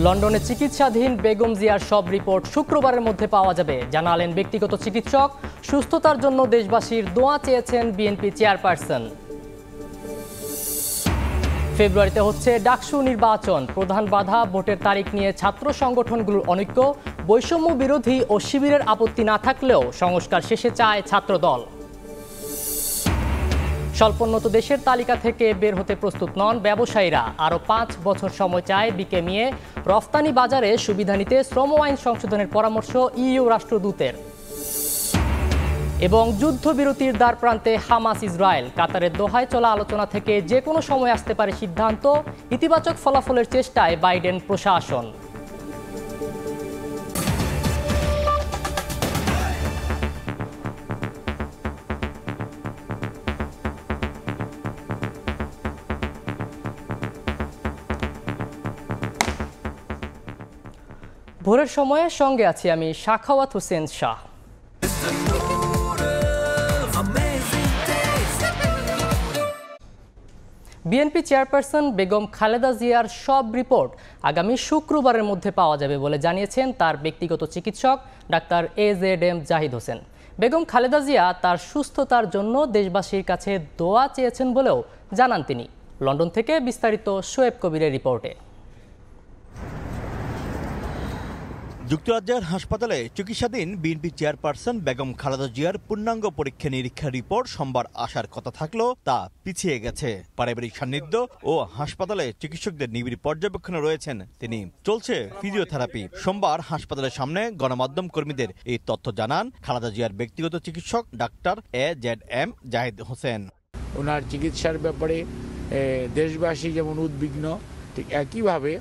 লন্ডনে চিকিৎসাধীন বেগম জিয়ার সব রিপোর্ট শুক্রবারের মধ্যে পাওয়া যাবে জানালেন ব্যক্তিগত চিকিৎসক। সুস্থতার জন্য দেশবাসীর দোয়া চেয়েছেন বিএনপি চেয়ারপারসন। ফেব্রুয়ারিতে হচ্ছে ডাকসু নির্বাচন। প্রধান বাধা ভোটের তারিখ নিয়ে ছাত্র সংগঠনগুলোর অনৈক্য। বৈষম্য বিরোধী ও শিবিরের আপত্তি না থাকলেও সংস্কার শেষে চায় ছাত্রদল। স্বল্পোন্নত দেশের তালিকা থেকে বের হতে প্রস্তুত নন ব্যবসায়ীরা। আরও ৫ বছর সময় চায় বিকেএমইএ। রফতানি বাজারে সুবিধা নিতে শ্রম আইন সংশোধনের পরামর্শ ইইউ রাষ্ট্রদূতের। এবং যুদ্ধবিরতির দ্বার প্রান্তে হামাস ইসরায়েল। কাতারের দোহায় চলা আলোচনা থেকে যে কোনো সময় আসতে পারে সিদ্ধান্ত। ইতিবাচক ফলাফলের চেষ্টায় বাইডেন প্রশাসন। ভোরের সময়ে সঙ্গে আছি আমি সাখাওয়াত হোসেন শাহ। বিএনপি চেয়ারপারসন বেগম খালেদা জিয়ার সব রিপোর্ট আগামী শুক্রবারের মধ্যে পাওয়া যাবে বলে জানিয়েছেন তার ব্যক্তিগত চিকিৎসক ডাক্তার AZM জাহিদ হোসেন। বেগম খালেদা জিয়া তার সুস্থতার জন্য দেশবাসীর কাছে দোয়া চেয়েছেন বলেও জানান তিনি। লন্ডন থেকে বিস্তারিত শোয়েব কবিরের রিপোর্টে। যুক্তরাজ্যের হাসপাতালে চিকিৎসাধীন বিএনপি চেয়ারপারসন বেগম খালেদা জিয়ার পূর্ণাঙ্গ পরীক্ষা নিরীক্ষার রিপোর্ট সোমবার আসার কথা থাকলেও তা পিছিয়ে গেছে। পারিবারিক সান্নিধ্য ও হাসপাতালে চিকিৎসকদের নিবিড় পর্যবেক্ষণে রয়েছেন তিনি। চলছে ফিজিওথেরাপি। সোমবার হাসপাতালের সামনে গণমাধ্যম কর্মীদের এই তথ্য জানান খালেদা জিয়ার ব্যক্তিগত চিকিৎসক ডাক্তার AZM জাহিদ হোসেন। ওনার চিকিৎসার ব্যাপারে দেশবাসী যেমন উদ্বিগ্ন, ঠিক একইভাবে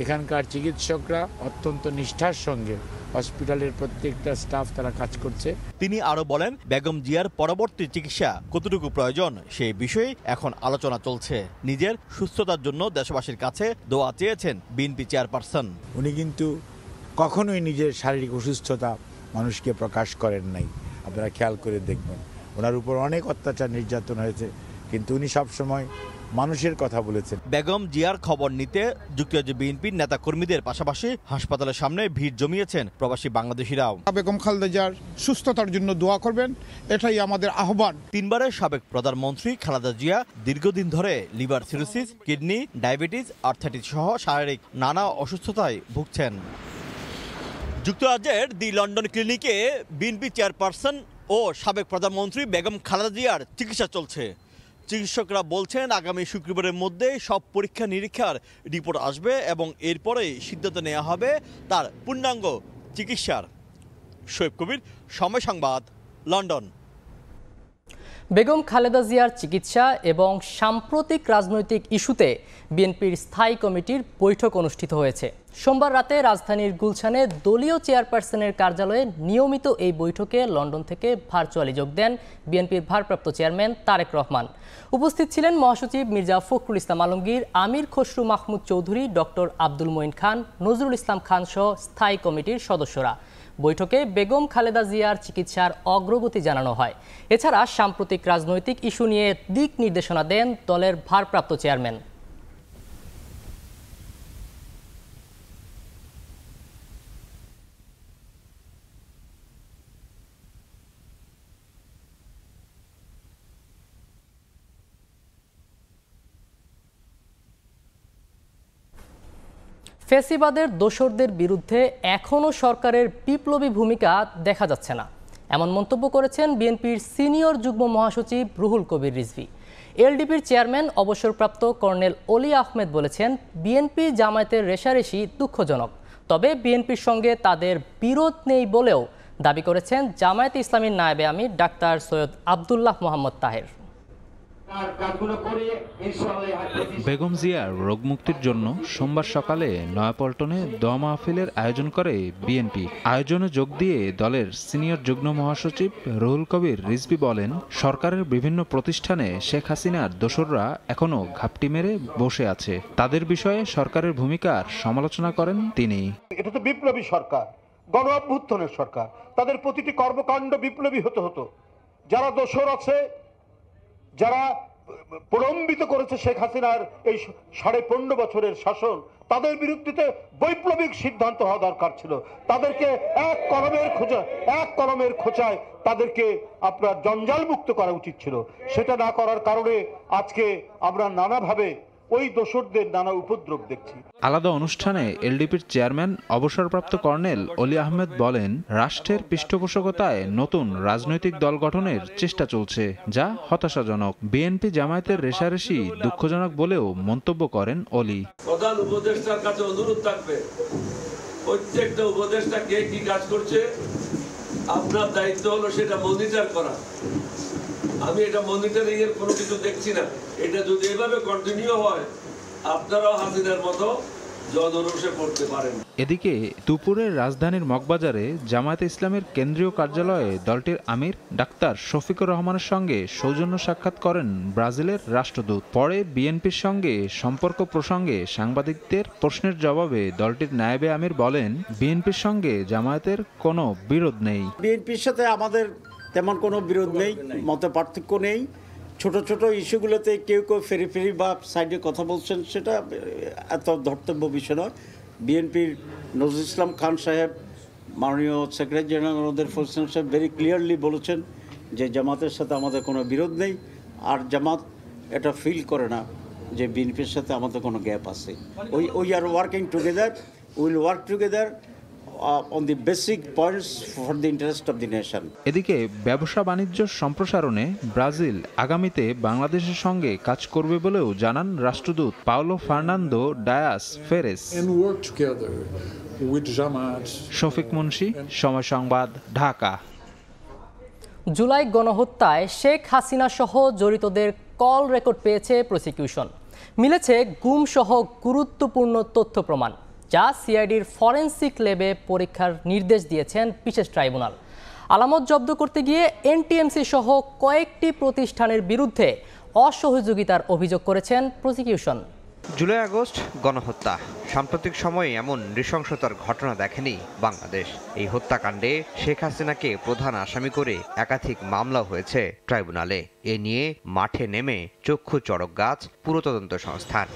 এখানকার চিকিৎসকরা অত্যন্ত নিষ্ঠার সঙ্গে হসপিটালের প্রত্যেকটা স্টাফ তারা কাজ করছে। তিনি আরো বলেন বেগম জিয়ার পরবর্তী চিকিৎসা কতটুকু প্রয়োজন সেই বিষয়ে এখন আলোচনা চলছে। নিজের সুস্থতার জন্য দেশবাসীর কাছে দোয়া চেয়েছেন বিএনপি চেয়ারপারসন। উনি কিন্তু কখনোই নিজের শারীরিক অসুস্থতা মানুষকে প্রকাশ করেন নাই। আপনারা খেয়াল করে দেখবেন ওনার উপর অনেক অত্যাচার নির্যাতন হয়েছে, কিন্তু উনি সবসময় মানুষের কথা বলেছেন। বেগম জিয়ার খবর নিতে যুক্তরাজ্য বিএনপির নেতা কর্মীদের পাশাপাশি হাসপাতালের সামনে ভিড় জমিয়েছেন প্রবাসী বাংলাদেশিরাও। বেগম খালেদা জিয়ার সুস্থতার জন্য দোয়া করবেন, এটাই আমাদের আহ্বান। 3 বারের সাবেক প্রধানমন্ত্রী খালেদা জিয়া দীর্ঘদিন ধরে liver cirrhosis, kidney, diabetes, arthritis সহ শারীরিক নানা অসুস্থতায় ভুগছেন। যুক্তরাজ্যের দি লন্ডন ক্লিনিকে বিএনপি চেয়ারপারসন ও সাবেক প্রধানমন্ত্রী বেগম খালেদা জিয়ার চিকিৎসা চলছে। চিকিৎসকরা বলছেন আগামী শুক্রবারের মধ্যে সব পরীক্ষা নিরীক্ষার রিপোর্ট আসবে এবং এরপরে সিদ্ধান্ত নেওয়া হবে তার পূর্ণাঙ্গ চিকিৎসার। শোয়েব কবির, সময় সংবাদ, লন্ডন। বেগম খালেদা জিয়ার চিকিৎসা এবং সাম্প্রতিক রাজনৈতিক ইস্যুতে বিএনপির স্থায়ী কমিটির বৈঠক অনুষ্ঠিত হয়েছে। সোমবার রাতে রাজধানীর গুলশানে দলীয় চেয়ারপারসনের কার্যালয়ে নিয়মিত এই বৈঠকে লন্ডন থেকে ভার্চুয়ালি যোগ দেন বিএনপির ভারপ্রাপ্ত চেয়ারম্যান তারেক রহমান। উপস্থিত ছিলেন মহাসচিব মির্জা ফখরুল ইসলাম আলমগীর, আমির খসরু মাহমুদ চৌধুরী, ডক্টর আব্দুল মঈন খান, নজরুল ইসলাম খান সহ স্থায়ী কমিটির সদস্যরা। বৈঠকে বেগম খালেদা জিয়ার চিকিৎসার অগ্রগতি জানানো হয়। এছাড়া সাম্প্রতিক রাজনৈতিক ইস্যু নিয়ে দিক নির্দেশনা দেন দলের ভারপ্রাপ্ত চেয়ারম্যান। ফ্যাসিবাদের দোসরদের বিরুদ্ধে এখনও সরকারের বিপ্লবী ভূমিকা দেখা যাচ্ছে না, এমন মন্তব্য করেছেন বিএনপির সিনিয়র যুগ্ম মহাসচিব রুহুল কবির রিজভী। এলডিপির চেয়ারম্যান অবসরপ্রাপ্ত কর্নেল অলি আহমেদ বলেছেন বিএনপি জামায়াতের রেষারেষি দুঃখজনক, তবে বিএনপির সঙ্গে তাদের বিরোধ নেই বলেও দাবি করেছেন জামায়াতে ইসলামীর নায়েবে আমির ডাক্তার সৈয়দ আবদুল্লাহ মোহাম্মদ তাহের। বেগম জিয়ার রোগমুক্তির জন্য সোমবার সকালে নয়াপল্টনে দোয়া মাহফিলের আয়োজন করে বিএনপি। আয়োজনে যোগ দিয়ে দলের সিনিয়র যুগ্ম মহাসচিব রুহুল কবির রিজভী বলেন সরকারের বিভিন্ন প্রতিষ্ঠানে শেখ হাসিনার দোসররা এখনো ঘাপটি মেরে বসে আছে। তাদের বিষয়ে সরকারের ভূমিকার সমালোচনা করেন তিনি। এটা তো বিপ্লবী সরকার, গণ অভ্যুত্থানের সরকার, তাদের প্রতিটি কর্মকাণ্ড বিপ্লবী হতে হতো। যারা দোসর আছে, যারা প্রলম্বিত করেছে শেখ হাসিনার এই 15.5 বছরের শাসন, তাদের বিরুদ্ধে বৈপ্লবিক সিদ্ধান্ত হওয়া দরকার ছিল। তাদেরকে এক কলমের খোঁচায় তাদেরকে আপনার জঞ্জাল মুক্ত করা উচিত ছিল। সেটা না করার কারণে আজকে আমরা নানাভাবে ওই দোসরদের নানা উপদ্রব দেখছি। আলাদা অনুষ্ঠানে এলডিপির চেয়ারম্যান অবসরপ্রাপ্ত কর্নেল অলি আহমেদ বলেন, রাষ্ট্রের পৃষ্ঠপোষকতায় নতুন রাজনৈতিক দল গঠনের চেষ্টা চলছে, যা হতাশাজনক। বিএনপি জামায়াতের রেষারেষি দুঃখজনক বলেও মন্তব্য করেন অলি। প্রধান উপদেষ্টার কাছে অনুরোধ থাকবে, প্রত্যেকটা উপদেষ্টা কে কি কাজ করছে আপনার দায়িত্ব হলো সেটা মনিটর করা। আমি এটা মনিটরিং এর কোনো কিছু দেখছি না। এটা যদি এভাবে কন্টিনিউ হয় আপনারাও হাসিনার মতো জনরোষে পড়তে পারেন। এদিকে দুপুরে রাজধানীর মগবাজারে জামায়াতে ইসলামের কেন্দ্রীয় কার্যালয়ে দলটির আমির ডাক্তার শফিকুর রহমানের সঙ্গে সৌজন্য সাক্ষাৎ করেন ব্রাজিলের রাষ্ট্রদূত। পরে বিএনপির সঙ্গে সম্পর্ক প্রসঙ্গে সাংবাদিকদের প্রশ্নের জবাবে দলটির নায়েবে আমির বলেন, বিএনপির সঙ্গে জামায়াতের কোনো বিরোধ নেই। বিএনপির সাথে আমাদের তেমন কোনো বিরোধ নেই, মত পার্থক্য নেই। ছোট ছোট ইস্যুগুলোতে কেউ ফেরি বা সাইডে কথা বলছেন, সেটা এত ধর্তব্য বিষয় নয়। বিএনপির নজরুল ইসলাম খান সাহেব, মাননীয় সেক্রেটারি জেনারেল ওদের ফোরসেন সাহেব ভেরি ক্লিয়ারলি বলেছেন যে জামাতের সাথে আমাদের কোনো বিরোধ নেই, আর জামাত এটা ফিল করে না যে বিএনপির সাথে আমাদের কোনো গ্যাপ আছে। We are working together, will work together on the basic points for the interest of the nation. এদিকে ব্যবসা বাণিজ্য সম্প্রসারণে ব্রাজিল আগামীতে বাংলাদেশের সঙ্গে কাজ করবে বলেও জানান রাষ্ট্রদূত পাওলো ফার্নান্দো ডায়াস ফেরেস। শফিক মুন্সি, সময় সংবাদ, ঢাকা। জুলাই গণহত্যায় শেখ হাসিনা সহ জড়িতদের কল রেকর্ড পেয়েছে প্রসিকিউশন। মিলেছে গুমসহ গুরুত্বপূর্ণ তথ্য প্রমাণ, যা সিআইডির ফরেনসিক ল্যাবে পরীক্ষার নির্দেশ দিয়েছেন বিশেষ ট্রাইব্যুনাল। আলামত জব্দ করতে গিয়ে এনটিএমসি সহ কয়েকটি প্রতিষ্ঠানের বিরুদ্ধে অসহযোগিতার অভিযোগ করেছেন প্রসিকিউশন। জুলাই আগস্ট গণহত্যা, সাম্প্রতিক সময়ে এমন নৃশংসতার ঘটনা দেখেনি বাংলাদেশ। এই হত্যাকাণ্ডে শেখ হাসিনাকে প্রধান আসামি করে একাধিক মামলা হয়েছে ট্রাইব্যুনালে। এ নিয়ে মাঠে নেমে চক্ষু চড়ক গাছ পুরো তদন্ত সংস্থার।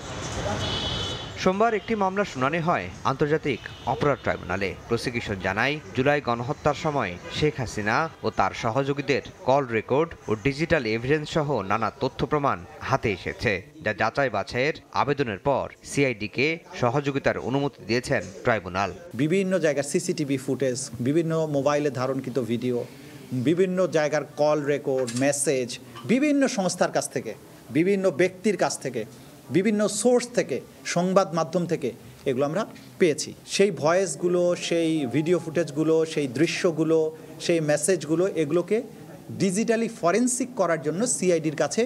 সোমবার একটি মামলার শুনানি হয় আন্তর্জাতিক অপরাধ ট্রাইব্যুনালে। প্রসিকিউশন জানায়, জুলাই গণহত্যার সময় শেখ হাসিনা ও তার সহযোগীদের কল রেকর্ড ও ডিজিটাল এভিডেন্স সহ নানা তথ্য প্রমাণ হাতে এসেছে, যা যাচাই বাছাইয়ের আবেদনের পর সিআইডিকে সহযোগিতার অনুমতি দিয়েছেন ট্রাইব্যুনাল। বিভিন্ন জায়গার সিসিটিভি ফুটেজ, বিভিন্ন মোবাইলে ধারণকৃত ভিডিও, বিভিন্ন জায়গার কল রেকর্ড, মেসেজ, বিভিন্ন সংস্থার কাছ থেকে, বিভিন্ন ব্যক্তির কাছ থেকে, বিভিন্ন সোর্স থেকে, সংবাদ মাধ্যম থেকে এগুলো আমরা পেয়েছি। সেই ভয়েসগুলো, সেই ভিডিও ফুটেজগুলো, সেই দৃশ্যগুলো, সেই মেসেজগুলো, এগুলোকে ডিজিটালি ফরেনসিক করার জন্য সিআইডির কাছে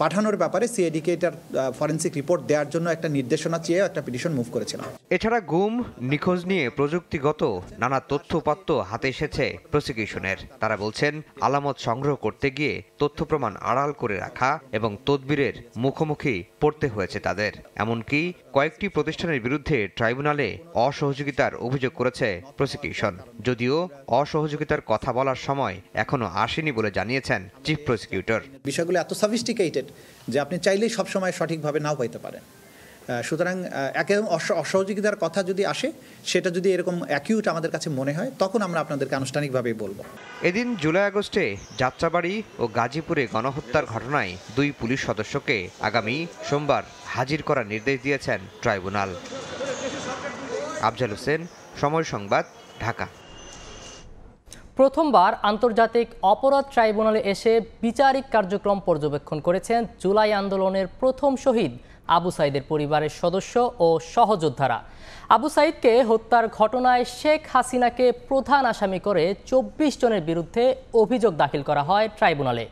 পাঠানোর ব্যাপারে সিআইডিকে এটার ফরেনসিক রিপোর্ট দেওয়ার জন্য একটা নির্দেশনা চেয়ে একটা পিটিশন মুভ করেছিলাম। এছাড়া গুম নিখোঁজ নিয়ে প্রযুক্তিগত নানা তথ্যপাত্য হাতে এসেছে প্রসিকিউশনের। তারা বলছেন, আলামত সংগ্রহ করতে গিয়ে তথ্য প্রমাণ আড়াল করে রাখা এবং তদবিরের মুখোমুখি পড়তে হয়েছে তাদের। এমনকি কয়েকটি প্রতিষ্ঠানের বিরুদ্ধে ট্রাইব্যুনালে অসহযোগিতার অভিযোগ করেছে প্রসিকিউশন, যদিও অসহযোগিতার কথা বলার সময় এখনো আসেনি বলে জানিয়েছেন চিফ প্রসিকিউটর। বিষয়গুলো এত সফিস্টিকেটেড যে আপনি চাইলেই সবসময় সঠিকভাবে নাও পাইতে পারেন। সুতরাং একদম অসহযোগিতার কথা যদি আসে, সেটা যদি এরকম অ্যাকিউট আমাদের কাছে মনে হয়, তখন আমরা আপনাদেরকে আনুষ্ঠানিকভাবেই বলবো। এদিন জুলাই আগস্টে যাত্রাবাড়ি ও গাজীপুরে গণহত্যার ঘটনায় 2 পুলিশ সদস্যকে আগামী সোমবার হাজির করার নির্দেশ দিয়েছেন ট্রাইব্যুনাল। আফজাল হোসেন, সময় সংবাদ, ঢাকা। প্রথমবার আন্তর্জাতিক অপরাধ ট্রাইব্যুনালে এসে বিচারিক কার্যক্রম পর্যবেক্ষণ করেছেন জুলাই আন্দোলনের প্রথম শহীদ আবু সাইদের পরিবারের সদস্য ও সহযোদ্ধারা। আবু সাইদকে হত্যার ঘটনায় শেখ হাসিনাকে প্রধান আসামি করে 24 জনের বিরুদ্ধে অভিযোগ দাখিল করা হয় ট্রাইব্যুনালে।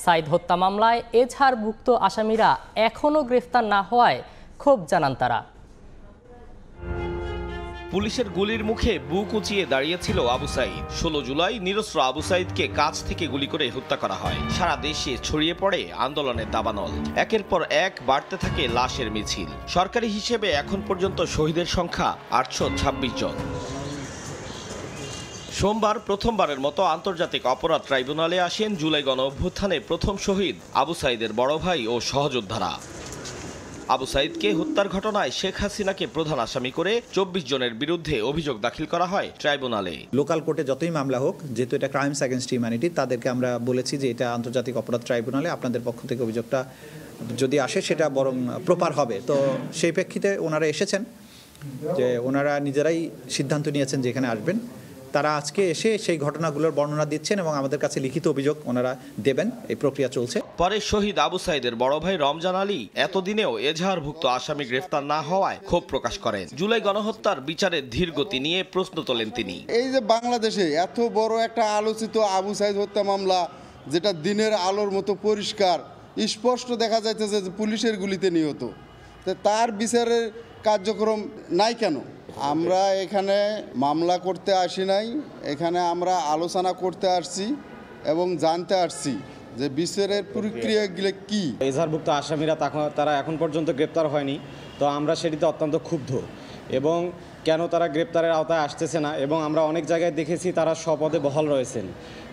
সাইদ হত্যা মামলায় এজাহারভুক্ত আসামিরা এখনও গ্রেফতার না হওয়ায় ক্ষোভ জানান তারা। পুলিশের গুলির মুখে বুক উঁচিয়ে দাঁড়িয়েছিল আবু সাইদ। 16 জুলাই নিরস্ত্র আবু সাইদকে কাছ থেকে গুলি করে হত্যা করা হয়। সারা দেশে ছড়িয়ে পড়ে আন্দোলনের দাবানল। একের পর এক বাড়তে থাকে লাশের মিছিল। সরকারি হিসেবে এখন পর্যন্ত শহীদের সংখ্যা 826 জন। সোমবার প্রথমবারের মতো আন্তর্জাতিক অপরাধ ট্রাইব্যুনালে আসেন জুলাই গণ অভ্যুত্থানে প্রথম শহীদ আবু সাঈদের বড় ভাই ও সহযোদ্ধারা। আবু সাঈদকে হত্যার ঘটনায় শেখ হাসিনাকে প্রধান আসামি করে 24 জনের বিরুদ্ধে অভিযোগ দাখিল করা হয় ট্রাইব্যুনালে। লোকাল কোর্টে যতই মামলা হোক, যেহেতু এটা ক্রাইমস অ্যাগেনস্ট হিউম্যানিটি, তাদেরকে আমরা বলেছি যে এটা আন্তর্জাতিক অপরাধ ট্রাইব্যুনালে আপনাদের পক্ষ থেকে অভিযোগটা যদি আসে সেটা বরং প্রপার হবে। তো সেই প্রেক্ষিতে ওনারা এসেছেন, যে ওনারা নিজেরাই সিদ্ধান্ত নিয়েছেন যে এখানে আসবেন। তারা আজকে এসে সেই ঘটনাগুলোর বর্ণনা দিচ্ছেন এবং আমাদের কাছে লিখিত অভিযোগ ওনারা দেবেন। এই প্রক্রিয়া চলছে। পরে শহীদ আবু সাঈদের বড় ভাই রমজান আলী এতদিনেও এজাহারভুক্ত আসামি গ্রেফতার না হওয়ায় ক্ষোভ প্রকাশ করেন। জুলাই গণহত্যার বিচারের ধীর গতি নিয়ে প্রশ্ন তোলেন তিনি। এই যে বাংলাদেশে এত বড় একটা আলোচিত আবু সাঈদ হত্যা মামলা, যেটা দিনের আলোর মতো পরিষ্কার, স্পষ্ট দেখা যাইতেছে যে পুলিশের গুলিতে নিহত, তার বিচারের কার্যক্রম নাই কেন? আমরা এখানে মামলা করতে আসি নাই, এখানে আমরা আলোচনা করতে আসছি এবং জানতে আসছি যে বিচারের প্রক্রিয়াগুলো কি। এজাহারভুক্ত আসামিরা তারা এখন পর্যন্ত গ্রেপ্তার হয়নি, তো আমরা সেটিতে অত্যন্ত ক্ষুব্ধ এবং কেন তারা গ্রেপ্তারের আওতায় আসতেছে না, এবং আমরা অনেক জায়গায় দেখেছি তারা স্বপদে বহাল রয়েছেন।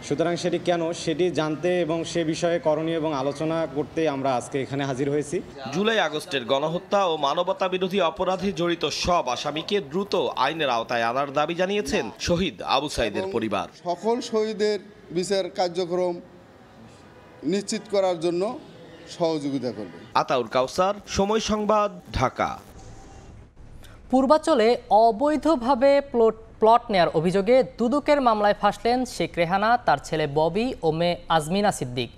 সুতরাং সেটি কেন, সেটি জানতে এবং সে বিষয়ে করণীয় এবং আলোচনা করতে আমরা আজকে এখানে হাজির হয়েছি। জুলাই আগস্টের গণহত্যা ও মানবতা বিরোধী অপরাধে জড়িত সব আসামিকে দ্রুত আইনের আওতায় আনার দাবি জানিয়েছেন শহীদ আবু সাঈদের পরিবার। সকল শহীদের বিচার কার্যক্রম নিশ্চিত করার জন্য সহযোগিতা করবে। আতাউর কাউসার, সময় সংবাদ, ঢাকা। পূর্বাঞ্চলে অবৈধভাবে প্লট নেয়ার অভিযোগে দুদকের মামলায় ফাঁসলেন শেখ রেহানা, তার ছেলে ববি ও মেয়ে আজমিনা সিদ্দিক।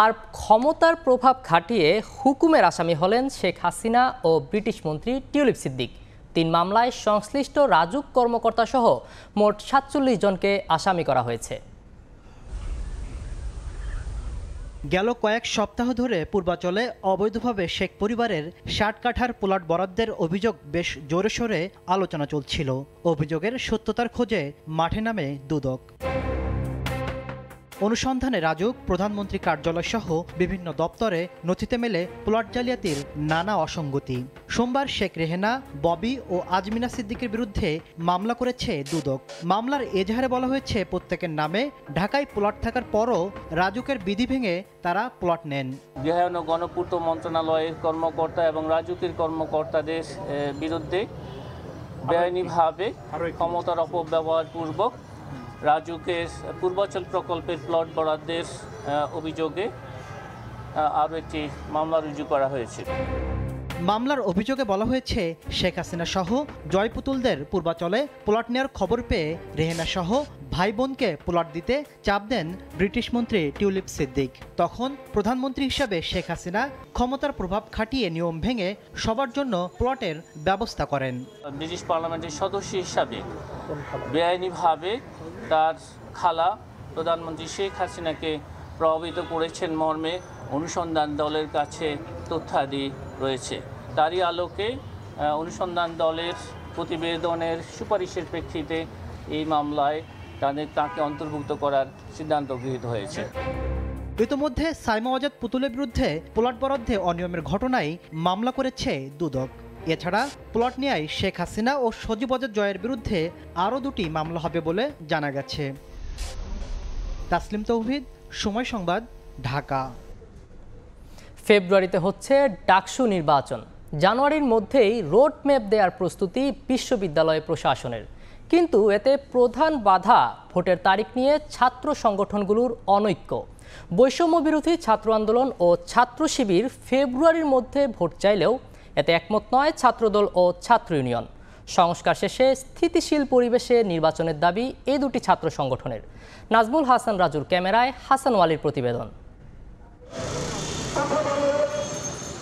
আর ক্ষমতার প্রভাব খাটিয়ে হুকুমের আসামি হলেন শেখ হাসিনা ও ব্রিটিশ মন্ত্রী টিউলিপ সিদ্দিক। 3 মামলায় সংশ্লিষ্ট রাজুক কর্মকর্তা সহ মোট 47 জনকে আসামি করা হয়েছে। গেল কয়েক সপ্তাহ ধরে পূর্বাঞ্চলে অবৈধভাবে শেখ পরিবারের 60 কাঠার প্লট বরাদ্দের অভিযোগ বেশ জোরে সোরে আলোচনা চলছিল। অভিযোগের সত্যতার খোঁজে মাঠে নামে দুদক। অনুসন্ধানে রাজুক, প্রধানমন্ত্রী কার্যালয় সহ বিভিন্ন দপ্তরে নথিতে মেলে প্লট জালিয়াতির নানা অসঙ্গতি। সোমবার শেখ রেহানা, ববি ও আজমিনা সিদ্দিকের বিরুদ্ধে মামলা করেছে দুদক। মামলার এজাহারে বলা হয়েছে প্রত্যেকের নামে ঢাকায় প্লট থাকার পরও রাজুকের বিধি ভেঙে তারা প্লট নেন। গৃহায়ন ও গণপূর্ত মন্ত্রণালয়ের কর্মকর্তা এবং রাজুকের কর্মকর্তাদের বিরুদ্ধে বেআইনিভাবে ক্ষমতার অপব্যবহার পূর্বক রাজুকের পূর্বাঞ্চল প্রকল্পের প্লট বরাদ্দের অভিযোগে আরও একটি মামলা রুজু করা হয়েছে। মামলার অভিযোগে বলা হয়েছে শেখ হাসিনা সহ জয়পুতুলদের পূর্বাঞ্চলে প্লট নেওয়ার খবর পেয়ে রেহানা সহ ভাই বোনকে প্লট দিতে চাপ দেন ব্রিটিশ মন্ত্রী টিউলিপ সিদ্দিক। তখন প্রধানমন্ত্রী হিসাবে শেখ হাসিনা ক্ষমতার প্রভাব খাটিয়ে নিয়ম ভেঙে সবার জন্য প্লটের ব্যবস্থা করেন। ব্রিটিশ পার্লামেন্টের সদস্য হিসাবে বেআইনিভাবে তার খালা প্রধানমন্ত্রী শেখ হাসিনাকে প্রভাবিত করেছেন মর্মে অনুসন্ধান দলের কাছে তথ্যাদি রয়েছে। তারই আলোকে অনুসন্ধান দলের প্রতিবেদনের সুপারিশের প্রেক্ষিতে এই মামলায় তাকে অন্তর্ভুক্ত করার সিদ্ধান্ত গৃহীত হয়েছে। ইতিমধ্যে সাইমা ওয়াজেদ পুতুলের বিরুদ্ধে প্লট বরাদ্দে অনিয়মের ঘটনায় মামলা করেছে দুদক। এছাড়া প্লট নেয়ায় শেখ হাসিনা ও সজীব ওয়াজেদ জয়ের বিরুদ্ধে আরও 2টি মামলা হবে বলে জানা গেছে। তাসলিম তৌহিদ, সময় সংবাদ, ঢাকা। ফেব্রুয়ারিতে হচ্ছে ডাকসু নির্বাচন। জানুয়ারির মধ্যেই রোড ম্যাপ দেওয়ার প্রস্তুতি বিশ্ববিদ্যালয় প্রশাসনের, কিন্তু এতে প্রধান বাধা ভোটের তারিখ নিয়ে ছাত্র সংগঠনগুলোর অনৈক্য। বৈষম্য বিরোধী ছাত্র আন্দোলন ও ছাত্র শিবির ফেব্রুয়ারির মধ্যে ভোট চাইলেও এতে একমত নয় ছাত্রদল ও ছাত্র ইউনিয়ন। সংস্কার শেষে স্থিতিশীল পরিবেশে নির্বাচনের দাবি এই 2টি ছাত্র সংগঠনের। নাজমুল হাসান রাজুর ক্যামেরায় হাসান ওয়ালির প্রতিবেদন।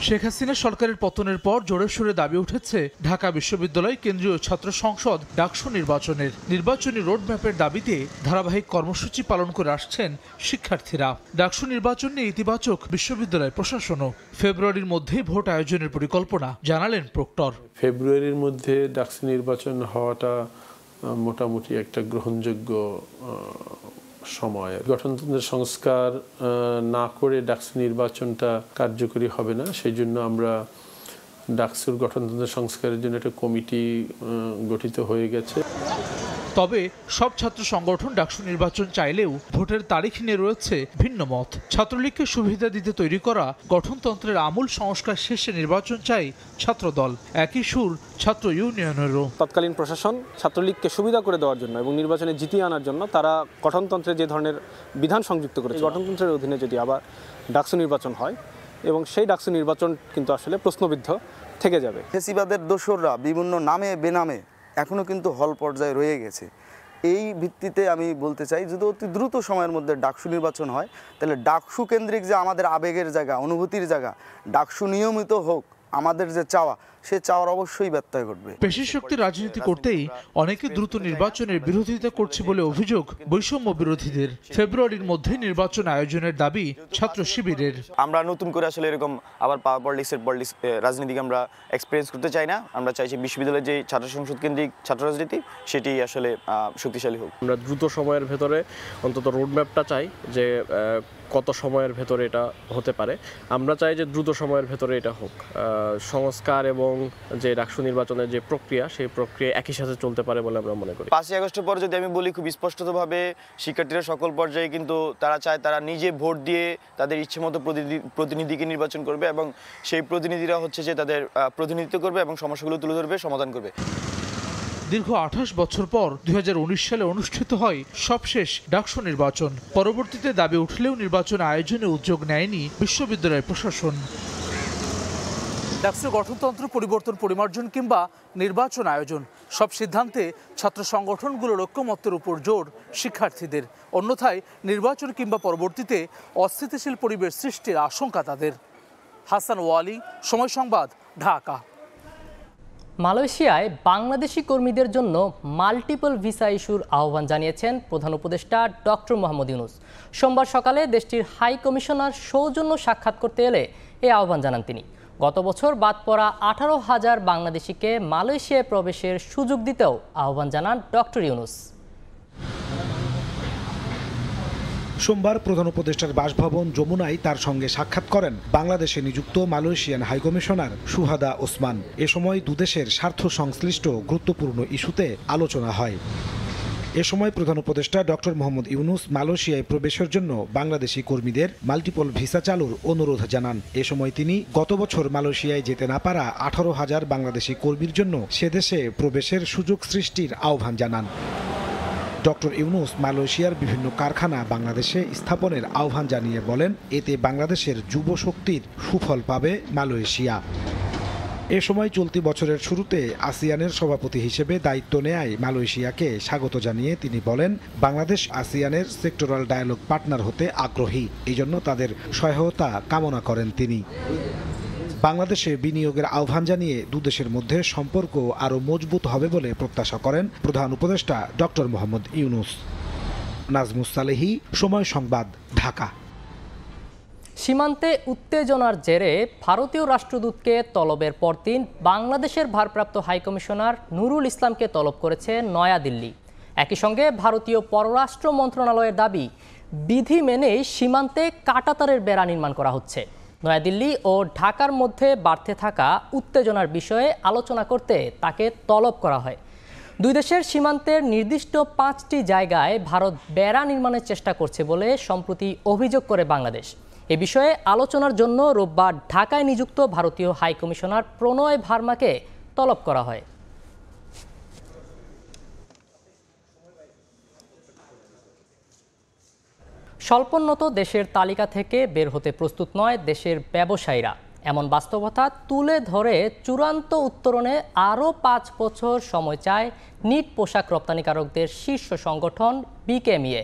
শেখ হাসিনা সরকারের পতনের পর জোরে সোরে দাবি উঠেছে ঢাকা বিশ্ববিদ্যালয় কেন্দ্রীয় ছাত্র সংসদ ডাকসু নির্বাচনের। নির্বাচনী রোডম্যাপের দাবিতে ধারাবাহিক কর্মসূচি পালন করে আসছেন শিক্ষার্থীরা। ডাকসু নির্বাচন নিয়ে ইতিবাচক বিশ্ববিদ্যালয় প্রশাসনও। ফেব্রুয়ারির মধ্যে ভোট আয়োজনের পরিকল্পনা জানালেন প্রক্টর। ফেব্রুয়ারির মধ্যে ডাকসু নির্বাচন হওয়াটা মোটামুটি একটা গ্রহণযোগ্য সময়। গঠনতন্ত্রের সংস্কার না করে ডাকসু নির্বাচনটা কার্যকরী হবে না, সেই জন্য আমরা ডাকসুর গঠনতন্ত্র সংস্কারের জন্য একটা কমিটি গঠিত হয়ে গেছে। তবে সব ছাত্র সংগঠন ডাকসু নির্বাচন চাইলেও ভোটের তারিখ নিয়ে রয়েছে ভিন্ন মত। ছাত্রলীগকে সুবিধা দিতে তৈরি করা গঠনতন্ত্রের আমূল সংস্কার শেষে নির্বাচন চাই ছাত্রদল। একই সুর ছাত্র ইউনিয়নেরও। তৎকালীন প্রশাসন ছাত্রলীগকে সুবিধা করে দেওয়ার জন্য এবং নির্বাচনে জিতিয়ে আনার জন্য তারা গঠনতন্ত্রে যে ধরনের বিধান সংযুক্ত করেছে, গঠনতন্ত্রের অধীনে যদি আবার ডাকসু নির্বাচন হয় এবং সেই ডাকসু নির্বাচন কিন্তু আসলে প্রশ্নবিদ্ধ থেকে যাবে। ফেসিবাদের দোসররা বিভিন্ন নামে বেনামে এখনও কিন্তু হল পর্যায়ে রয়ে গেছে। এই ভিত্তিতে আমি বলতে চাই যদি অতি দ্রুত সময়ের মধ্যে ডাকসু নির্বাচন হয় তাহলে ডাকসু কেন্দ্রিক যে আমাদের আবেগের জায়গা, অনুভূতির জায়গা, ডাকসু নিয়মিত হোক আমাদের যে চাওয়া, সে চাওয়ার অবশ্যই ব্যত্যয় ঘটবে। পেশি শক্তি রাজনীতি করতেই অনেকে দ্রুত নির্বাচনের বিরোধিতা করছে বলে অভিযোগ বৈষম্য বিরোধীদের। ফেব্রুয়ারির মধ্যে নির্বাচন আয়োজনের দাবি ছাত্র শিবিরের। আমরা নতুন করে আসলে এরকম আবার পাওয়ার পলিটিক্সের রাজনীতিকে আমরা এক্সপিরিয়েন্স করতে চাই না। আমরা চাইছি বিশ্ববিদ্যালয়ের যে ছাত্র সংসদ কেন্দ্রিক ছাত্র রাজনীতি সেটি আসলে শক্তিশালী হোক। আমরা দ্রুত সময়ের ভেতরে অন্তত রোডম্যাপটা চাই যে কত সময়ের ভেতরে এটা হতে পারে। আমরা চাই যে দ্রুত সময়ের ভেতরে এটা হোক। সংস্কার এবং যে ডাকসু নির্বাচনের যে প্রক্রিয়া, সেই প্রক্রিয়া একই সাথে চলতে পারে বলে আমরা মনে করি। 5ই আগস্টের পর যদি আমি বলি খুব স্পষ্টতভাবে শিক্ষার্থীরা সকল পর্যায়ে কিন্তু তারা চায় তারা নিজে ভোট দিয়ে তাদের ইচ্ছে মতো প্রতিনিধিকে নির্বাচন করবে এবং সেই প্রতিনিধিরা হচ্ছে যে তাদের প্রতিনিধিত্ব করবে এবং সমস্যাগুলো তুলে ধরবে, সমাধান করবে। দীর্ঘ 28 বছর পর 2019 সালে অনুষ্ঠিত হয় সবশেষ ডাকসু নির্বাচন। পরবর্তীতে দাবি উঠলেও নির্বাচন আয়োজনে উদ্যোগ নেয়নি বিশ্ববিদ্যালয় প্রশাসন। ডাকসু গঠনতন্ত্র পরিবর্তন, পরিমার্জন কিংবা নির্বাচন আয়োজন, সব সিদ্ধান্তে ছাত্র সংগঠনগুলোর ঐক্যমত্যের উপর জোর শিক্ষার্থীদের। অন্যথায় নির্বাচন কিংবা পরবর্তীতে অস্থিতিশীল পরিবেশ সৃষ্টির আশঙ্কা তাদের। হাসান ওয়ালি, সময় সংবাদ, ঢাকা। মালয়েশিয়ায় বাংলাদেশি কর্মীদের জন্য মাল্টিপল ভিসা ইস্যুর আহ্বান জানিয়েছেন প্রধান উপদেষ্টা ডক্টর মোহাম্মদ ইউনূস। সোমবার সকালে দেশটির হাই কমিশনার সৌজন্য সাক্ষাৎ করতে এলে এই আহ্বান জানান তিনি। গত বছর বাদ পড়া 18,000 বাংলাদেশিকে মালয়েশিয়ায় প্রবেশের সুযোগ দিতেও আহ্বান জানান ডক্টর ইউনূস। সোমবার প্রধান উপদেষ্টার বাসভবন যমুনায় তার সঙ্গে সাক্ষাৎ করেন বাংলাদেশে নিযুক্ত মালয়েশিয়ান হাইকমিশনার সুহাদা ওসমান। এ সময় দুদেশের স্বার্থ সংশ্লিষ্ট গুরুত্বপূর্ণ ইস্যুতে আলোচনা হয়। এ সময় প্রধান উপদেষ্টা ডক্টর মোহাম্মদ ইউনূস মালয়েশিয়ায় প্রবেশের জন্য বাংলাদেশি কর্মীদের মাল্টিপল ভিসা চালুর অনুরোধ জানান। এ সময় তিনি গত বছর মালয়েশিয়ায় যেতে না পারা 18,000 বাংলাদেশি কর্মীর জন্য সে দেশে প্রবেশের সুযোগ সৃষ্টির আহ্বান জানান। ডক্টর ইউনূস মালয়েশিয়ার বিভিন্ন কারখানা বাংলাদেশে স্থাপনের আহ্বান জানিয়ে বলেন, এতে বাংলাদেশের যুব শক্তির সুফল পাবে মালয়েশিয়া। এ সময় চলতি বছরের শুরুতে আসিয়ানের সভাপতি হিসেবে দায়িত্ব নেয় মালয়েশিয়াকে স্বাগত জানিয়ে তিনি বলেন, বাংলাদেশ আসিয়ানের সেক্টরাল ডায়ালগ পার্টনার হতে আগ্রহী, এই জন্য তাদের সহায়তা কামনা করেন তিনি। বাংলাদেশে বিনিয়োগের আহ্বান জানিয়ে দুদেশের মধ্যে সম্পর্ক আরও মজবুত হবে বলে প্রত্যাশা করেন প্রধান উপদেষ্টা ডক্টর মোহাম্মদ ইউনূস। নাজমুস সালেহী, সময় সংবাদ, ঢাকা। সীমান্তে উত্তেজনার জেরে ভারতীয় রাষ্ট্রদূতকে তলবের পরদিন বাংলাদেশের ভারপ্রাপ্ত হাইকমিশনার নুরুল ইসলামকে তলব করেছে নয়াদিল্লি। একই সঙ্গে ভারতীয় পররাষ্ট্র মন্ত্রণালয়ের দাবি, বিধি মেনেই সীমান্তে কাঁটাতারের বেড়া নির্মাণ করা হচ্ছে। নয়াদিল্লি ও ঢাকার মধ্যে বাড়তে থাকা উত্তেজনার বিষয়ে আলোচনা করতে তাকে তলব করা হয়। দুই দেশের সীমান্তের নির্দিষ্ট 5টি জায়গায় ভারত বেড়া নির্মাণের চেষ্টা করছে বলে সম্প্রতি অভিযোগ করে বাংলাদেশ। এ বিষয়ে আলোচনার জন্য রোববার ঢাকায় নিযুক্ত ভারতীয় হাইকমিশনার প্রণয় ভার্মাকে তলব করা হয়। স্বল্পোন্নত দেশের তালিকা থেকে বের হতে প্রস্তুত নয় দেশের ব্যবসায়ীরা। এমন বাস্তবতা তুলে ধরে চূড়ান্ত উত্তরণে আরও 5 বছর সময় চায় নিট পোশাক রপ্তানিকারকদের শীর্ষ সংগঠন বিকেএমইএ।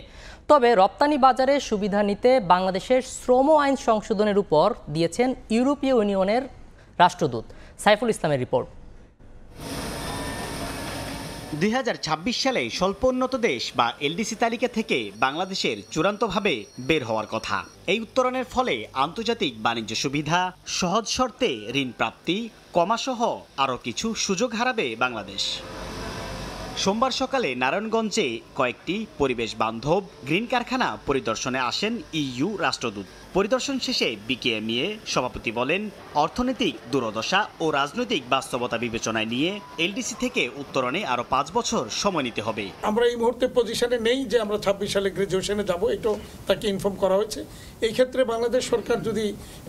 তবে রপ্তানি বাজারে সুবিধা নিতে বাংলাদেশের শ্রম আইন সংশোধনের উপর দিয়েছেন ইউরোপীয় ইউনিয়নের রাষ্ট্রদূত। সাইফুল ইসলামের রিপোর্ট। 2026 সালে স্বল্পোন্নত দেশ বা এলডিসি তালিকা থেকে বাংলাদেশের চূড়ান্তভাবে বের হওয়ার কথা। এই উত্তরণের ফলে আন্তর্জাতিক বাণিজ্য সুবিধা, সহজ শর্তে ঋণ প্রাপ্তি, কমাসহ আরও কিছু সুযোগ হারাবে বাংলাদেশ। সোমবার সকালে নারায়ণগঞ্জে কয়েকটি পরিবেশ বান্ধব গ্রিন কারখানা পরিদর্শনে আসেন ইইউ রাষ্ট্রদূত। পরিদর্শন শেষে বিকেএমইএ সভাপতি বলেন, অর্থনৈতিক দুরদশা ও রাজনৈতিক বাস্তবতা বিবেচনায় নিয়ে এলডিসি থেকে উত্তরণে আরও 5 বছর সময় নিতে হবে। আমরা এই মুহূর্তে পজিশনে নেই যে আমরা 26 সালে গ্রাজুয়েশনে যাব, এটাও তাকে ইনফর্ম করা হয়েছে। এই ক্ষেত্রে বাংলাদেশ সরকার যদি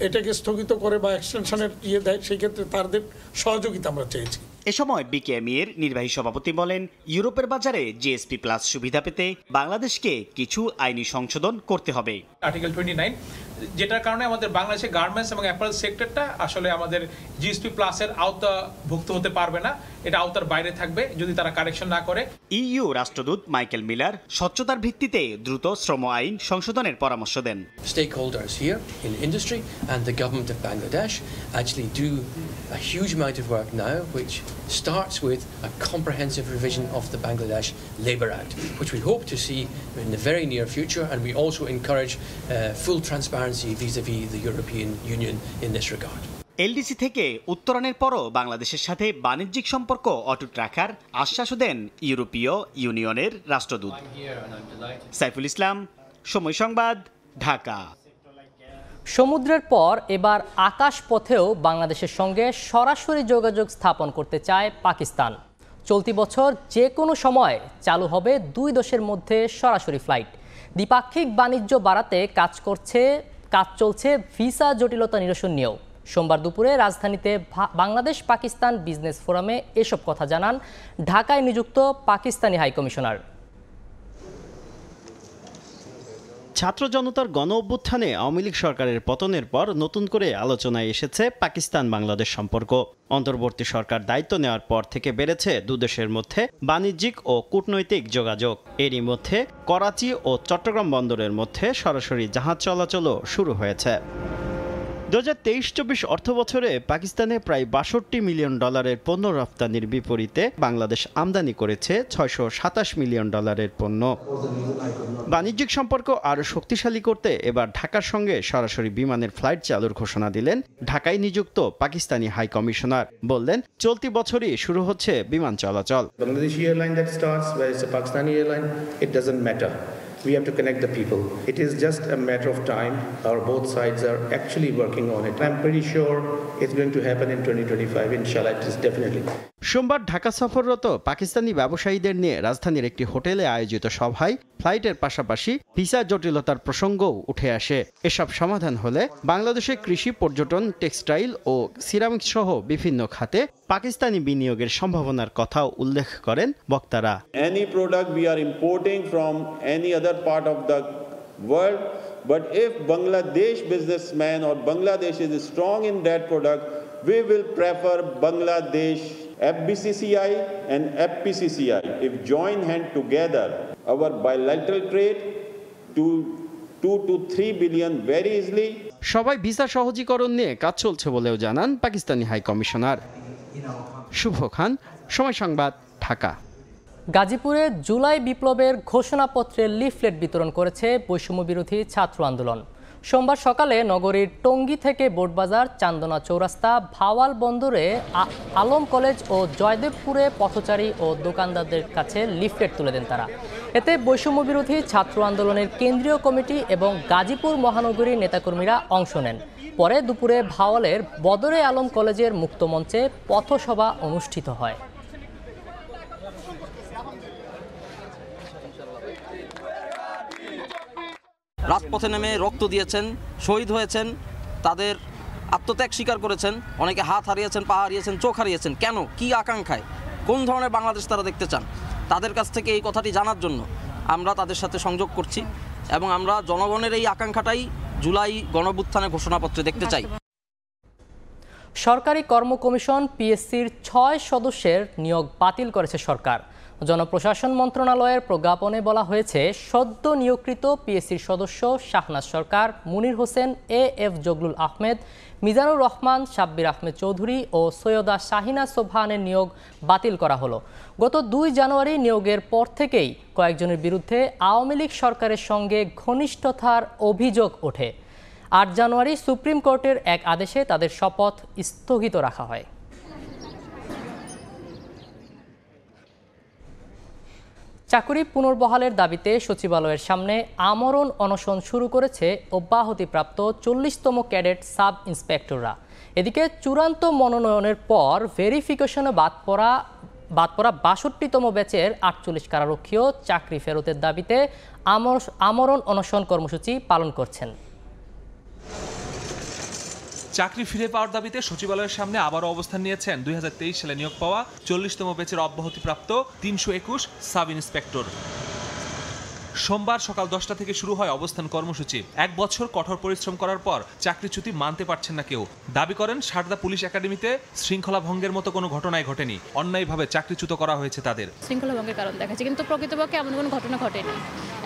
এটাকে স্থগিত করে বা এক্সটেনশনের দেয়, সেই ক্ষেত্রে তাদের সহযোগিতা আমরা চেয়েছি। এ সময় বিকেএমইএর নির্বাহী সভাপতি বলেন, ইউরোপের বাজারে জিএসপি প্লাস সুবিধা পেতে বাংলাদেশকে কিছু আইনি সংশোধন করতে হবে। আর্টিকেল 29, যেটার কারণে আমাদের বাংলাদেশের গার্মেন্টস এবং অ্যাপারেল সেক্টরটা আসলে আমাদের জিএসপি প্লাসের আওতাভুক্ত হতে পারবে না, এটা আওতার বাইরে থাকবে যদি তারা কারেকশন না করে। ইইউ রাষ্ট্রদূত মাইকেল মিলার স্বচ্ছতার ভিত্তিতে দ্রুত শ্রম আইন সংশোধনের পরামর্শ দেন। Stakeholders here in industry and the government of Bangladesh actually do a huge amount of work now, which starts with a comprehensive revision of the Bangladesh Labour Act, which we hope to see in the very near future, and we also encourage full transparency vis-à-vis the European Union in this regard. LDC থেকে উত্তরণের পরও বাংলাদেশের সাথে বাণিজ্যিক সম্পর্ক অটুট রাখার আশ্বাসও দেন ইউরোপীয় ইউনিয়নের রাষ্ট্রদূত। সাইফুল ইসলাম, সময় সংবাদ, ঢাকা। সমুদ্রের পর এবার আকাশপথেও বাংলাদেশের সঙ্গে সরাসরি যোগাযোগ স্থাপন করতে চায় পাকিস্তান। চলতি বছর যে কোনো সময় চালু হবে দুই দেশের মধ্যে সরাসরি ফ্লাইট। দ্বিপাক্ষিক বাণিজ্য বাড়াতে কাজ চলছে ভিসা জটিলতা নিরসন নিয়েও। সোমবার দুপুরে রাজধানীতে বাংলাদেশ পাকিস্তান বিজনেস ফোরামে এসব কথা জানান ঢাকায় নিযুক্ত পাকিস্তানি হাইকমিশনার। ছাত্র জনতার গণ অভ্যুত্থানে আওয়ামী লীগ সরকারের পতনের পর নতুন করে আলোচনায় এসেছে পাকিস্তান বাংলাদেশ সম্পর্ক। অন্তর্বর্তী সরকার দায়িত্ব নেওয়ার পর থেকে বেড়েছে দুদেশের মধ্যে বাণিজ্যিক ও কূটনৈতিক যোগাযোগ। এরই মধ্যে করাচি ও চট্টগ্রাম বন্দরের মধ্যে সরাসরি জাহাজ চলাচলও শুরু হয়েছে। 2023-24 অর্থ বছরে পাকিস্তানে প্রায় $62 মিলিয়ন পণ্য রফতানির বিপরীতে বাংলাদেশ আমদানি করেছে $627 মিলিয়ন পণ্য। বাণিজ্যিক সম্পর্ক আরও শক্তিশালী করতে এবার ঢাকার সঙ্গে সরাসরি বিমানের ফ্লাইট চালুর ঘোষণা দিলেন ঢাকায় নিযুক্ত পাকিস্তানি হাই কমিশনার। বললেন, চলতি বছরই শুরু হচ্ছে বিমান চলাচল। Bangladeshi airline that starts, where it's a Pakistani airline, it doesn't matter. We have to connect the people. It is just a matter of time. Both sides are actually working on it. I'm pretty sure it's going to happen in 2025. Inshallah, it is definitely. সোমবার ঢাকা সফররত পাকিস্তানি ব্যবসায়ীদের নিয়ে রাজধানীর একটি হোটেলে আয়োজিত সভায় ফ্লাইটের পাশাপাশি ভিসা জটিলতার প্রসঙ্গও উঠে আসে। এসব সমাধান হলে বাংলাদেশে কৃষি, পর্যটন, টেক্সটাইল ও সিরামিক্স সহ বিভিন্ন খাতে পাকিস্তানি বিনিয়োগের সম্ভাবনার কথাও উল্লেখ করেন বক্তারা। Any product we are importing from any other part of the world, but if Bangladesh businessman or Bangladesh is strong in that product, we will prefer Bangladesh FBCCI and FPCCI. If join hand together, our bilateral trade to 2 to 3 billion very easily. সবাই visa সহজীকরণ নিয়ে কাজ চলছে বলেও জানান Pakistani high commissioner. শুভ খান, সময় সংবাদ, ঢাকা। গাজীপুরে জুলাই বিপ্লবের ঘোষণাপত্রের লিফলেট বিতরণ করেছে বৈষম্য বিরোধী ছাত্র আন্দোলন। সোমবার সকালে নগরীর টঙ্গী থেকে বোটবাজার, চান্দনা চৌরাস্তা, ভাওয়াল বন্দরে, আলম কলেজ ও জয়দেবপুরে পথচারী ও দোকানদারদের কাছে লিফলেট তুলে দেন তারা। এতে বৈষম্য বিরোধী ছাত্র আন্দোলনের কেন্দ্রীয় কমিটি এবং গাজীপুর মহানগরীর নেতাকর্মীরা অংশ নেন। পরে দুপুরে ভাওয়ালের বদরে আলম কলেজের মুক্তমঞ্চে পথসভা অনুষ্ঠিত হয়। রাজপথে নেমে রক্ত দিয়েছেন, শহীদ হয়েছেন, তাদের আত্মত্যাগ স্বীকার করেছেন, অনেকে হাত হারিয়েছেন, পা হারিয়েছেন, চোখ হারিয়েছেন। কেন, কি আকাঙ্ক্ষায়, কোন ধরনের বাংলাদেশ তারা দেখতে চান, তাদের কাছ থেকে এই কথাটি জানার জন্য আমরা তাদের সাথে সংযোগ করছি এবং আমরা জনগণের এই আকাঙ্ক্ষাটাই জুলাই গণঅভ্যুত্থানে ঘোষণাপত্রে দেখতে চাই। সরকারি কর্ম কমিশন পিএসসির 6 সদস্যের নিয়োগ বাতিল করেছে সরকার। জনপ্রশাসন মন্ত্রণালয়ের প্রজ্ঞাপনে বলা হয়েছে, সদ্য নিয়োগকৃত পিএসসির সদস্য শাহনাজ সরকার, মুনির হোসেন, এএফ জগলুল আহমেদ, মিজানুর রহমান, সাব্বির আহমেদ চৌধুরী ও সৈয়দা শাহিনা সোবহানের নিয়োগ বাতিল করা হলো। গত 2 জানুয়ারি নিয়োগের পর থেকেই কয়েকজনের বিরুদ্ধে আওয়ামী লীগ সরকারের সঙ্গে ঘনিষ্ঠতার অভিযোগ ওঠে। 8 জানুয়ারি সুপ্রিম কোর্টের এক আদেশে তাদের শপথ স্থগিত রাখা হয়। চাকুরি পুনর্বহালের দাবিতে সচিবালয়ের সামনে আমরণ অনশন শুরু করেছে অব্যাহতিপ্রাপ্ত 40তম ক্যাডেট সাব ইন্সপেক্টররা। এদিকে চূড়ান্ত মনোনয়নের পর ভেরিফিকেশনে বাদ পড়া ৬২তম ব্যাচের ৪৮ কারারক্ষীও চাকরি ফেরতের দাবিতে আমরণ অনশন কর্মসূচি পালন করছেন। চাকরি ফিরে পাওয়ার দাবিতে সচিবালয়ের সামনে আবারও অবস্থান নিয়েছেন ২০২৩ সালে নিয়োগ পাওয়া ৪০তম ব্যাচের অব্যাহতিপ্রাপ্ত ৩২১ সাব ইন্সপেক্টর। সোমবার সকাল 10টা থেকে শুরু হয় অবস্থান কর্মসূচি। ১ বছর কঠোর পরিশ্রম করার পর চাকরিচ্যুতি মানতে পারছেন না কেউ। দাবি করেন সারদা পুলিশ একাডেমিতে শৃঙ্খলা ভঙ্গের মতো কোনো ঘটনাই ঘটেনি, অন্যায়ভাবে চাকরিচ্যুত করা হয়েছে তাদের। শৃঙ্খলা ভঙ্গের কারণ দেখাচ্ছে, কিন্তু প্রকৃতপক্ষে এমন কোনো ঘটনা ঘটেনি।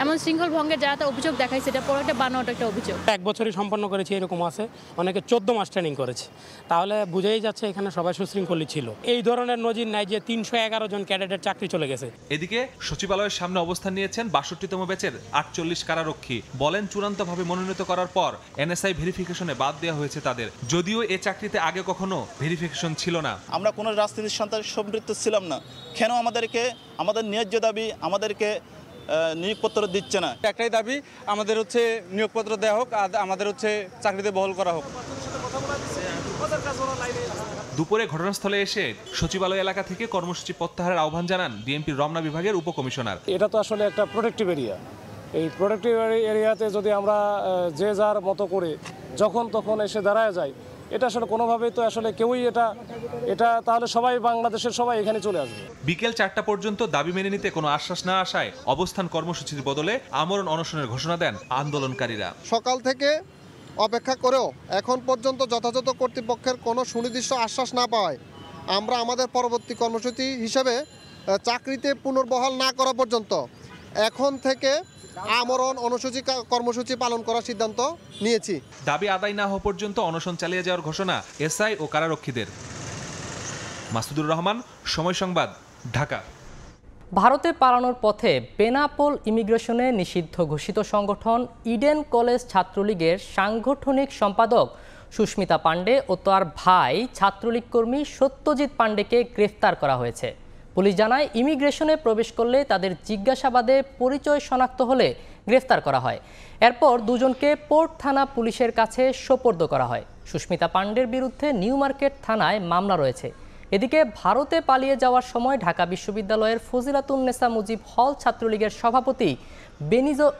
এমন শৃঙ্খল ভঙ্গের যারা তার অভিযোগ দেখায় সেটা পুরো একটা বানোয়াট একটা অভিযোগ। 1 বছরই সম্পন্ন করেছে এরকম আছে, অনেকে 14 মাস ট্রেনিং করেছে, তাহলে বুঝেই যাচ্ছে এখানে সবাই সুশৃঙ্খলই ছিল। এই ধরনের নজির নাই যে 311 জন ক্যাডেটের চাকরি চলে গেছে। এদিকে সচিবালয়ের সামনে অবস্থান নিয়েছেন ৬২তম ব্যাচের ৪৮ কারারক্ষী। বলেন চূড়ান্তভাবে মনোনীত করার পর এনএসআই ভেরিফিকেশনে বাদ দেওয়া হয়েছে তাদের, যদিও এ চাকরিতে আগে কখনো ভেরিফিকেশন ছিল না। আমরা কোনো রাজনীতির সাথে সম্পৃক্ত ছিলাম না, কেন আমাদের ন্যায্য দাবি আমাদেরকে নিয়োগপত্র দিচ্ছে না? একটাই দাবি, আমাদের হচ্ছে নিয়োগপত্র দেওয়া হোক, আর আমাদের হচ্ছে চাকরিতে বহাল করা হোক। দুপুরে ঘটনাস্থলে এসে সচিবালয় এলাকা থেকে কর্মসূচি প্রত্যাহারের আহ্বান জানান বিএনপির রমনা বিভাগের উপকমিশনার। এটা তো আসলে একটা প্রোটেক্টিভ এরিয়া। এই প্রোটেক্টিভ এরিয়াতে যদি আমরা যে যার মতো করে যখন তখন এসে দাঁড়ায় যাই, এটা আসলে কোনোভাবেই তো আসলে কেউই এটা তাহলে সবাই বাংলাদেশের সবাই এখানে চলে আসবে। বিকেল 4টা পর্যন্ত দাবি মেনে নিতে কোনো আশ্বাস না আসায় অবস্থান কর্মসূচির বদলে আমরণ অনশনের ঘোষণা দেন আন্দোলনকারীরা। সকাল থেকে অপেক্ষা করেও এখন পর্যন্ত যথাযথ কর্তৃপক্ষের কোনো সুনির্দিষ্ট আশ্বাস না পাওয়ায় আমরা আমাদের পরবর্তী কর্মসূচি হিসেবে চাকরিতে পুনর্বহাল না করা পর্যন্ত এখন থেকে আমরণ কর্মসূচি পালন করার সিদ্ধান্ত নিয়েছি। দাবি আদায় না হওয়া পর্যন্ত অনশন চালিয়ে যাওয়ার ঘোষণা এসআই ও কারারক্ষীদের। মাসুদুর রহমান, সময় সংবাদ, ঢাকা। ভারতে পালানোর পথে বেনাপোল ইমিগ্রেশনে নিষিদ্ধ ঘোষিত সংগঠন ইডেন কলেজ ছাত্রলীগের সাংগঠনিক সম্পাদক সুস্মিতা পাণ্ডে ও তার ভাই ছাত্রলীগ কর্মী সত্যজিৎ পাণ্ডেকে গ্রেফতার করা হয়েছে। পুলিশ জানায় ইমিগ্রেশনে প্রবেশ করলে তাদের জিজ্ঞাসাবাদে পরিচয় শনাক্ত হলে গ্রেফতার করা হয়। এরপর দুজনকে পোর্ট থানা পুলিশের কাছে সোপর্দ করা হয়। সুস্মিতা পাণ্ডের বিরুদ্ধে নিউ মার্কেট থানায় মামলা রয়েছে। এদিকে ভারতে পালিয়ে যাওয়ার সময় ঢাকা বিশ্ববিদ্যালয়ের ফজিলাতুন্নেসা মুজিব হল ছাত্রলীগের সভাপতি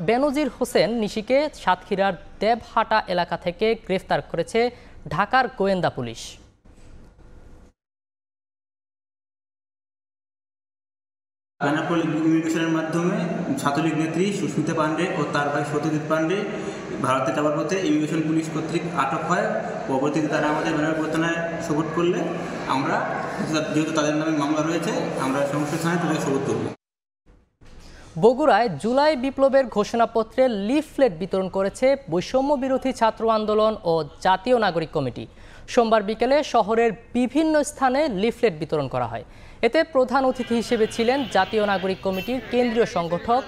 বেনজির হোসেন নিশিকে সাতক্ষীরার দেবহাটা এলাকা থেকে গ্রেফতার করেছে ঢাকার গোয়েন্দা পুলিশ। বেনাপোল ইমিগ্রেশনের মাধ্যমে ছাত্রলীগ নেত্রী সুস্মিতা পাণ্ডে ও তার ভাই সত্যজিৎ পাণ্ডে ভারতে যাওয়ার পথে ইমিগ্রেশন পুলিশ কর্তৃক আটক হয়। পরবর্তীতে তারা আমাদের বেনাপোল থানায় সোপর্দ করলে আমরা, যেহেতু তাদের নামে মামলা রয়েছে, আমরা সংশ্লিষ্ট থানায় তাদের সোপর্দ করব। বগুড়ায় জুলাই বিপ্লবের ঘোষণাপত্রে লিফলেট বিতরণ করেছে বৈষম্য বিরোধী ছাত্র আন্দোলন ও জাতীয় নাগরিক কমিটি। সোমবার বিকেলে শহরের বিভিন্ন স্থানে লিফলেট বিতরণ করা হয়। এতে প্রধান অতিথি হিসেবে ছিলেন জাতীয় নাগরিক কমিটির কেন্দ্রীয় সংগঠক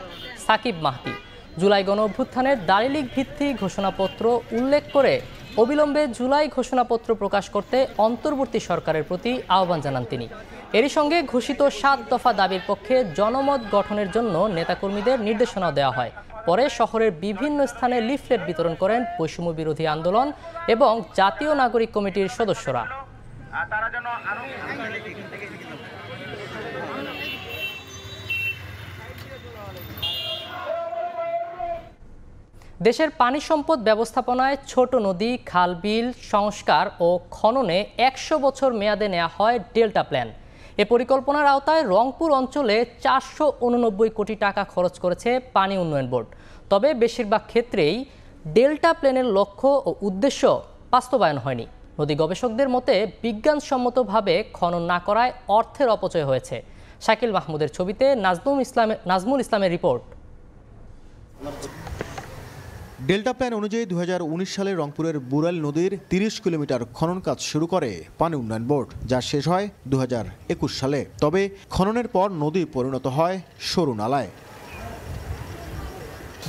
সাকিব মাহদি। জুলাই গণঅভ্যুত্থানের দালিলিক ভিত্তিক ঘোষণাপত্র উল্লেখ করে অবিলম্বে জুলাই ঘোষণাপত্র প্রকাশ করতে অন্তর্বর্তী সরকারের প্রতি আহ্বান জানান তিনি। এরই সঙ্গে ঘোষিত 7 দফা দাবির পক্ষে জনমত গঠনের জন্য নেতাকর্মীদের নির্দেশনা দেওয়া হয়। পরে শহরের বিভিন্ন স্থানে লিফলেট বিতরণ করেন বৈষম্য বিরোধী আন্দোলন এবং জাতীয় নাগরিক কমিটির সদস্যরা। দেশের পানি সম্পদ ব্যবস্থাপনায় ছোট নদী, খাল, বিল সংস্কার ও খননে 100 বছর মেয়াদে নেওয়া হয় ডেল্টা প্ল্যান। এ পরিকল্পনার আওতায় রংপুর অঞ্চলে 489 কোটি টাকা খরচ করেছে পানি উন্নয়ন বোর্ড। তবে বেশিরভাগ ক্ষেত্রেই ডেল্টা প্ল্যানের লক্ষ্য ও উদ্দেশ্য বাস্তবায়ন হয়নি। নদী গবেষকদের মতে বিজ্ঞানসম্মতভাবে খনন না করায় অর্থের অপচয় হয়েছে। শাকিল মাহমুদের ছবিতে নাজমুল ইসলামের রিপোর্ট। ডেল্টা প্ল্যান অনুযায়ী 2019 সালে রংপুরের বুড়াল নদীর 30 কিলোমিটার খনন কাজ শুরু করে পানি উন্নয়ন বোর্ড, যা শেষ হয় 2021 সালে। তবে খননের পর নদী পরিণত হয় সরু নালায়।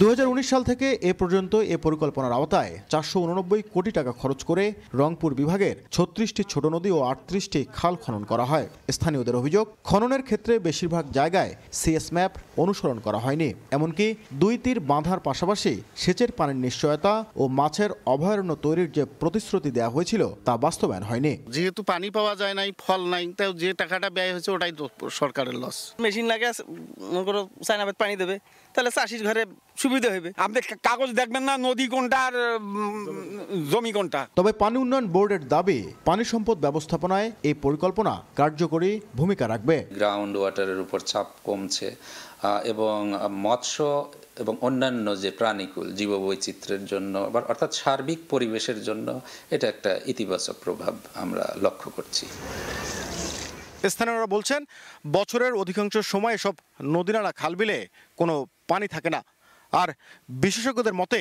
2019 সাল থেকে এ পর্যন্ত এ পরিকল্পনার আওতায় 489 কোটি টাকা খরচ করে রংপুর বিভাগের 36টি ছোট নদী ও 38টি খাল খনন করা হয়। স্থানীয়দের অভিযোগ, খননের ক্ষেত্রে বেশিরভাগ জায়গায় সিএস ম্যাপ অনুসরণ করা হয়নি। এমনকি 2 তীর বাঁধার পাশাপাশি সেচের পানির নিশ্চয়তা ও মাছের অভয়ারণ্য তৈরির যে প্রতিশ্রুতি দেওয়া হয়েছিল তা বাস্তবায়ন হয়নি। যেহেতু পানি পাওয়া যায় নাই, ফল নাই, তাই যে টাকাটা ব্যয় হয়েছে ওটাই তো সরকারের লস। মেশিন লাগে চায়নাবাদ পানি দেবে, তাহলে চাষির ঘরে সুবিধা হবে। আপনি কাগজ দেখবেন না নদী কোনটা আর জমি কোনটা। তবে পানি উন্নয়ন বোর্ডের দাবি, পানি সম্পদ ব্যবস্থাপনায় এই পরিকল্পনা কার্যকরী ভূমিকা রাখবে। গ্রাউন্ড ওয়াটারের উপর চাপ কমছে এবং মৎস্য এবং অন্যান্য যে প্রাণীকুল জীববৈচিত্র্যের জন্য অর্থাৎ সার্বিক পরিবেশের জন্য এটা একটা ইতিবাচক প্রভাব আমরা লক্ষ্য করছি। স্থানীয়রা বলছেন, বছরের অধিকাংশ সময় সব নদীনালা খালবিলে কোনো পানি থাকে না। আর বিশেষজ্ঞদের মতে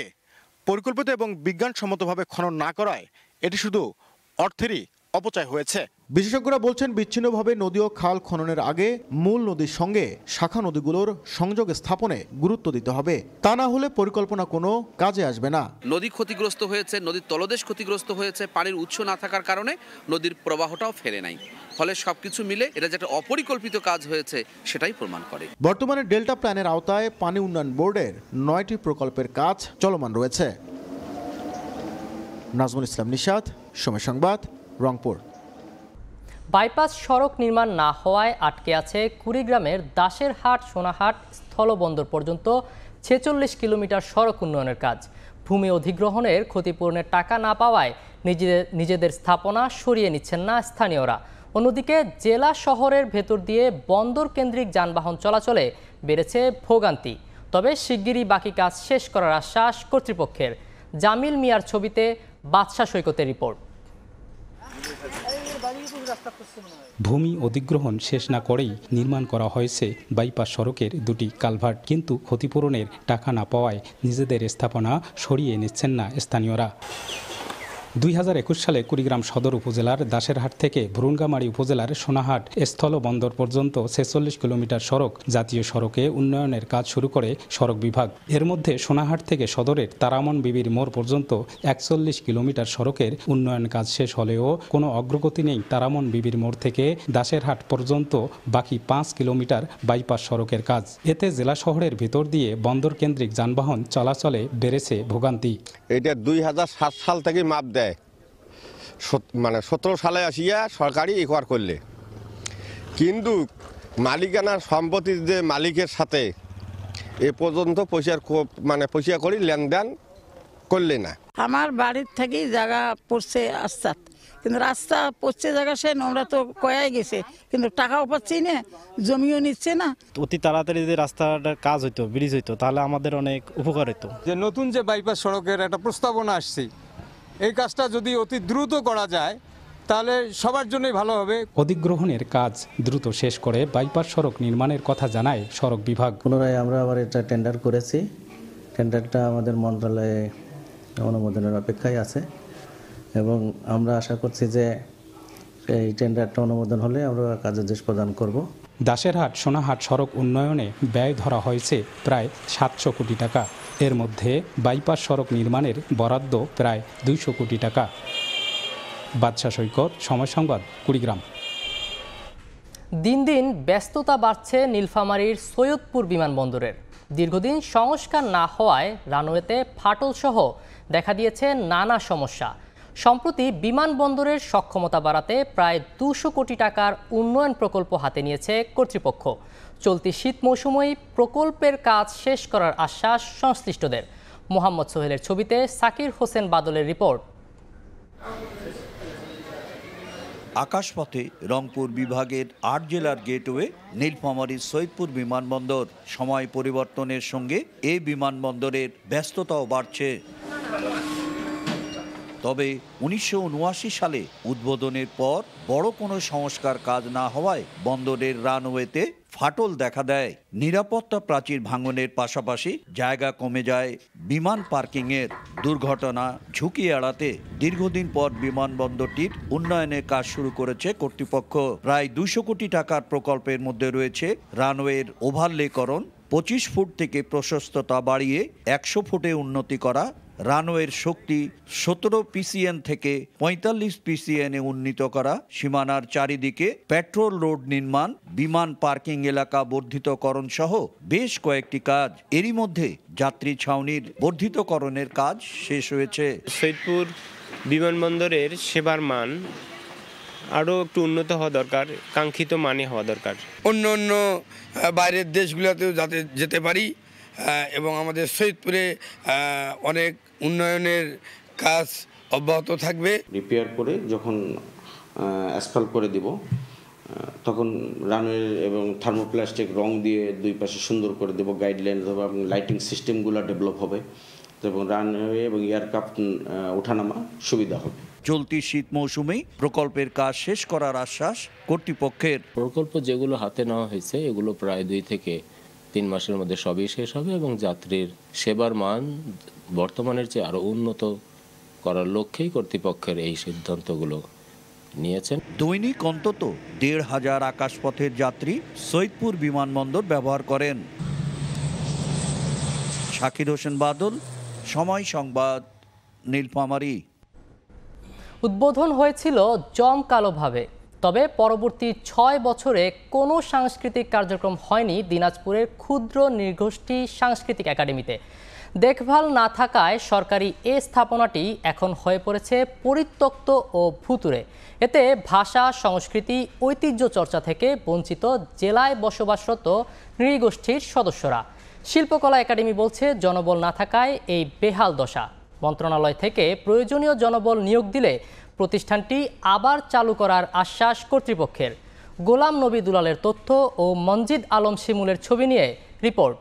পরিকল্পিত এবং বিজ্ঞানসম্মতভাবে খনন না করায় এটি শুধু অর্থেরই অপচয় হয়েছে। বিশেষজ্ঞরা বলছেন, বিচ্ছিন্নভাবে নদী ও খাল খননের আগে মূল নদীর সঙ্গে শাখা নদীগুলোর সংযোগ স্থাপনে গুরুত্ব দিতে হবে। তা না হলে পরিকল্পনা কোনো কাজে আসবে না। নদী ক্ষতিগ্রস্ত হয়েছে, নদীর তলদেশ ক্ষতিগ্রস্ত হয়েছে, পানির উৎস না থাকার কারণে নদীর প্রবাহটাও ফেরে নাই। ফলে সবকিছু মিলে এটা যেটা অপরিকল্পিত কাজ হয়েছে সেটাই প্রমাণ করে। বর্তমানে ডেল্টা প্ল্যানের আওতায় পানি উন্নয়ন বোর্ডের 9টি প্রকল্পের কাজ চলমান রয়েছে। নাজমুল ইসলাম নিশাত, সময় সংবাদ, রংপুর। বাইপাস সড়ক নির্মাণ না হওয়ায় আটকে আছে কুড়িগ্রামের দাসেরহাট সোনাহাট স্থলবন্দর পর্যন্ত 46 কিলোমিটার সড়ক উন্নয়নের কাজ। ভূমি অধিগ্রহণের ক্ষতিপূরণের টাকা না পাওয়ায় নিজেদের স্থাপনা সরিয়ে নিচ্ছেন না স্থানীয়রা। অন্যদিকে জেলা শহরের ভেতর দিয়ে বন্দর কেন্দ্রিক যানবাহন চলাচলে বেড়েছে ভোগান্তি। তবে শিগগিরই বাকি কাজ শেষ করার আশ্বাস কর্তৃপক্ষের। জামিল মিয়ার ছবিতে বাদশা সৈকতের রিপোর্ট। ভূমি অধিগ্রহণ শেষ না করেই নির্মাণ করা হয়েছে বাইপাস সড়কের 2টি কালভার্ট, কিন্তু ক্ষতিপূরণের টাকা না পাওয়ায় নিজেদের স্থাপনা সরিয়ে নিচ্ছেন না স্থানীয়রা। 2021 সালে কুড়িগ্রাম সদর উপজেলার দাসেরহাট থেকে ভুরুঙ্গামারী উপজেলার সোনাহাট স্থলবন্দর পর্যন্ত 46 কিলোমিটার সড়ক জাতীয় সড়কে উন্নয়নের কাজ শুরু করে সড়ক বিভাগ। এর মধ্যে সোনাহাট থেকে সদরের তারামন বিবির মোড় পর্যন্ত 41 কিলোমিটার সড়কের উন্নয়ন কাজ শেষ হলেও কোনো অগ্রগতি নেই তারামন বিবির মোড় থেকে দাসেরহাট পর্যন্ত বাকি 5 কিলোমিটার বাইপাস সড়কের কাজ। এতে জেলা শহরের ভিতর দিয়ে বন্দর কেন্দ্রিক যানবাহন চলাচলে বেড়েছে ভোগান্তি। এটা 2007 সাল থেকে মাপ দেয়, মানে 17 সালে আসিয়া সরকারি একবার করলে, কিন্তু মালিকানার সম্পত্তির যে মালিকের সাথে এ পর্যন্ত পয়সা করি লেনদেন করলে না। আমার বাড়ির থেকেই জায়গা পড়ছে রাস্তা, কিন্তু রাস্তা পড়ছে জায়গা সে নোংরা তো কয়াই গেছে, কিন্তু টাকাও পাচ্ছি না, জমিও নিচ্ছে না। অতি তাড়াতাড়ি যদি রাস্তাটার কাজ হইতো, ব্রিজ হইতো, তাহলে আমাদের অনেক উপকার হতো। যে নতুন যে বাইপাস সড়কের একটা প্রস্তাবনা আসছে, এই কাজটা যদি অতি দ্রুত করা যায় তাহলে সবার জন্যই ভালো হবে। অধিগ্রহণের কাজ দ্রুত শেষ করে বাইপাস সড়ক নির্মাণের কথা জানায় সড়ক বিভাগ। পুনরায় আমরা আবার এটা টেন্ডার করেছি, টেন্ডারটা আমাদের মন্ত্রণালয়ে অনুমোদনের অপেক্ষায় আছে এবং আমরা আশা করছি যে এই টেন্ডারটা অনুমোদন হলে আমরা কার্যাদেশ প্রদান করব। দাসেরহাট সোনাহাট সড়ক উন্নয়নে ব্যয় ধরা হয়েছে প্রায় 700 কোটি টাকা। এর মধ্যে বাইপাস সড়ক নির্মাণের বরাদ্দ প্রায় 200 কোটি টাকা। বাদশা সৈকত, সময় সংবাদ, কুড়িগ্রাম। দিন দিন ব্যস্ততা বাড়ছে নীলফামারীর সৈয়দপুর বিমানবন্দরের। দীর্ঘদিন সংস্কার না হওয়ায় রানওয়েতে ফাটল সহ দেখা দিয়েছে নানা সমস্যা। সম্প্রতি বিমানবন্দরের সক্ষমতা বাড়াতে প্রায় 200 কোটি টাকার উন্নয়ন প্রকল্প হাতে নিয়েছে কর্তৃপক্ষ। চলতি শীত মৌসুমেই প্রকল্পের কাজ শেষ করার আশ্বাস সংশ্লিষ্টদের। মোহাম্মদ সোহেলের ছবিতে সাকির হোসেন বাদলের রিপোর্ট। আকাশপথে রংপুর বিভাগের 8 জেলার গেটওয়ে নীলফামারীর সৈয়দপুর বিমানবন্দর। সময় পরিবর্তনের সঙ্গে এই বিমানবন্দরের ব্যস্ততাও বাড়ছে। তবে 1979 সালে উদ্বোধনের পর বড় কোনো সংস্কার কাজ না হওয়ায় বন্দরের রানওয়েতে ফাটল দেখা দেয়। নিরাপত্তা প্রাচীর ভাঙনের পাশাপাশি জায়গা কমে যায় বিমান পার্কিংয়ের। দুর্ঘটনা ঝুঁকি এড়াতে দীর্ঘদিন পর বিমানবন্দরটির উন্নয়নের কাজ শুরু করেছে কর্তৃপক্ষ। প্রায় 200 কোটি টাকার প্রকল্পের মধ্যে রয়েছে রানওয়ের ওভারলেকরণ, 25 ফুট থেকে প্রশস্ততা বাড়িয়ে 100 ফুটে উন্নতি করা, রানওয়ের শক্তি 17 পিসিএন থেকে 45 পিসিএনে উন্নীত করা, সীমানার চারিদিকে পেট্রোল রোড নির্মাণ, বিমান পার্কিং এলাকা বর্ধিতকরণ সহ বেশ কয়েকটি কাজ। এরই মধ্যে যাত্রী ছাউনির বর্ধিতকরণের কাজ শেষ হয়েছে। সৈয়দপুর বিমানবন্দরের সেবার মান আরও একটু উন্নত হওয়া দরকার, কাঙ্ক্ষিত মানে হওয়া দরকার। অন্য অন্য বাইরের দেশগুলোতেও যাতে যেতে পারি এবং আমাদের সৈয়দপুরে অনেক উন্নয়নের কাজ অব্যাহত থাকবে। রিপেয়ার করে যখন অ্যাসফাল্ট করে দিব তখন রানওয়ে এবং থার্মোপ্লাস্টিক রং দিয়ে দুই পাশে সুন্দর করে দেব, গাইডলাইন দেবো এবং লাইটিং সিস্টেমগুলো ডেভেলপ হবে এবং রানওয়ে এবং এয়ারক্রাফট ওঠানামা সুবিধা হবে। চলতি শীত মৌসুমেই প্রকল্পের কাজ শেষ করার আশ্বাস কর্তৃপক্ষের। প্রকল্প যেগুলো হাতে নেওয়া হয়েছে এগুলো প্রায় 2 থেকে 3 মাসের মধ্যে সবই শেষ হবে এবং যাত্রীর সেবার মান বর্তমানের চেয়ে আরও উন্নত করার লক্ষ্যেই কর্তৃপক্ষের এই সিদ্ধান্তগুলো নিয়েছেন। দৈনিক অন্তত 1,500 আকাশপথের যাত্রী সৈয়দপুর বিমানবন্দর ব্যবহার করেন। শাকির হোসেন বাদল, সময় সংবাদ, নীলফামারী। উদ্বোধন হয়েছিল জমকালোভাবে, তবে পরবর্তী 6 বছরে কোনো সাংস্কৃতিক কার্যক্রম হয়নি দিনাজপুরের ক্ষুদ্র নৃগোষ্ঠী সাংস্কৃতিক একাডেমিতে। দেখভাল না থাকায় সরকারি এ স্থাপনাটি এখন হয়ে পড়েছে পরিত্যক্ত ও ভুতুড়ে। এতে ভাষা, সংস্কৃতি, ঐতিহ্য চর্চা থেকে বঞ্চিত জেলায় বসবাসরত নৃগোষ্ঠীর সদস্যরা। শিল্পকলা একাডেমি বলছে জনবল না থাকায় এই বেহাল দশা। মন্ত্রণালয় থেকে প্রয়োজনীয় জনবল নিয়োগ দিলে প্রতিষ্ঠানটি আবার চালু করার আশ্বাস কর্তৃপক্ষের। গোলাম নবী দুলালের তথ্য ও মনজিদ আলম শিমুলের ছবি নিয়ে রিপোর্ট।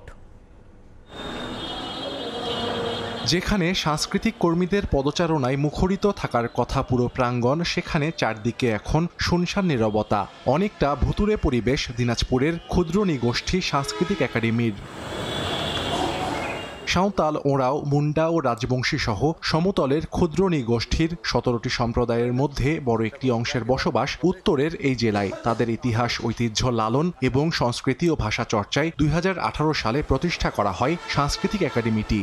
যেখানে সাংস্কৃতিক কর্মীদের পদচারণায় মুখরিত থাকার কথা পুরো প্রাঙ্গণ, সেখানে চারদিকে এখন শুনশান নীরবতা। অনেকটা ভুতুড়ে পরিবেশ দিনাজপুরের ক্ষুদ্র নৃগোষ্ঠী সাংস্কৃতিক একাডেমির। সাঁওতাল, ওঁরাও, মুন্ডা ও রাজবংশী সহ সমতলের ক্ষুদ্র নৃগোষ্ঠীর 17টি সম্প্রদায়ের মধ্যে বড় একটি অংশের বসবাস উত্তরের এই জেলায়। তাদের ইতিহাস, ঐতিহ্য লালন এবং সংস্কৃতি ও ভাষা চর্চায় 2018 সালে প্রতিষ্ঠা করা হয় সাংস্কৃতিক একাডেমিটি।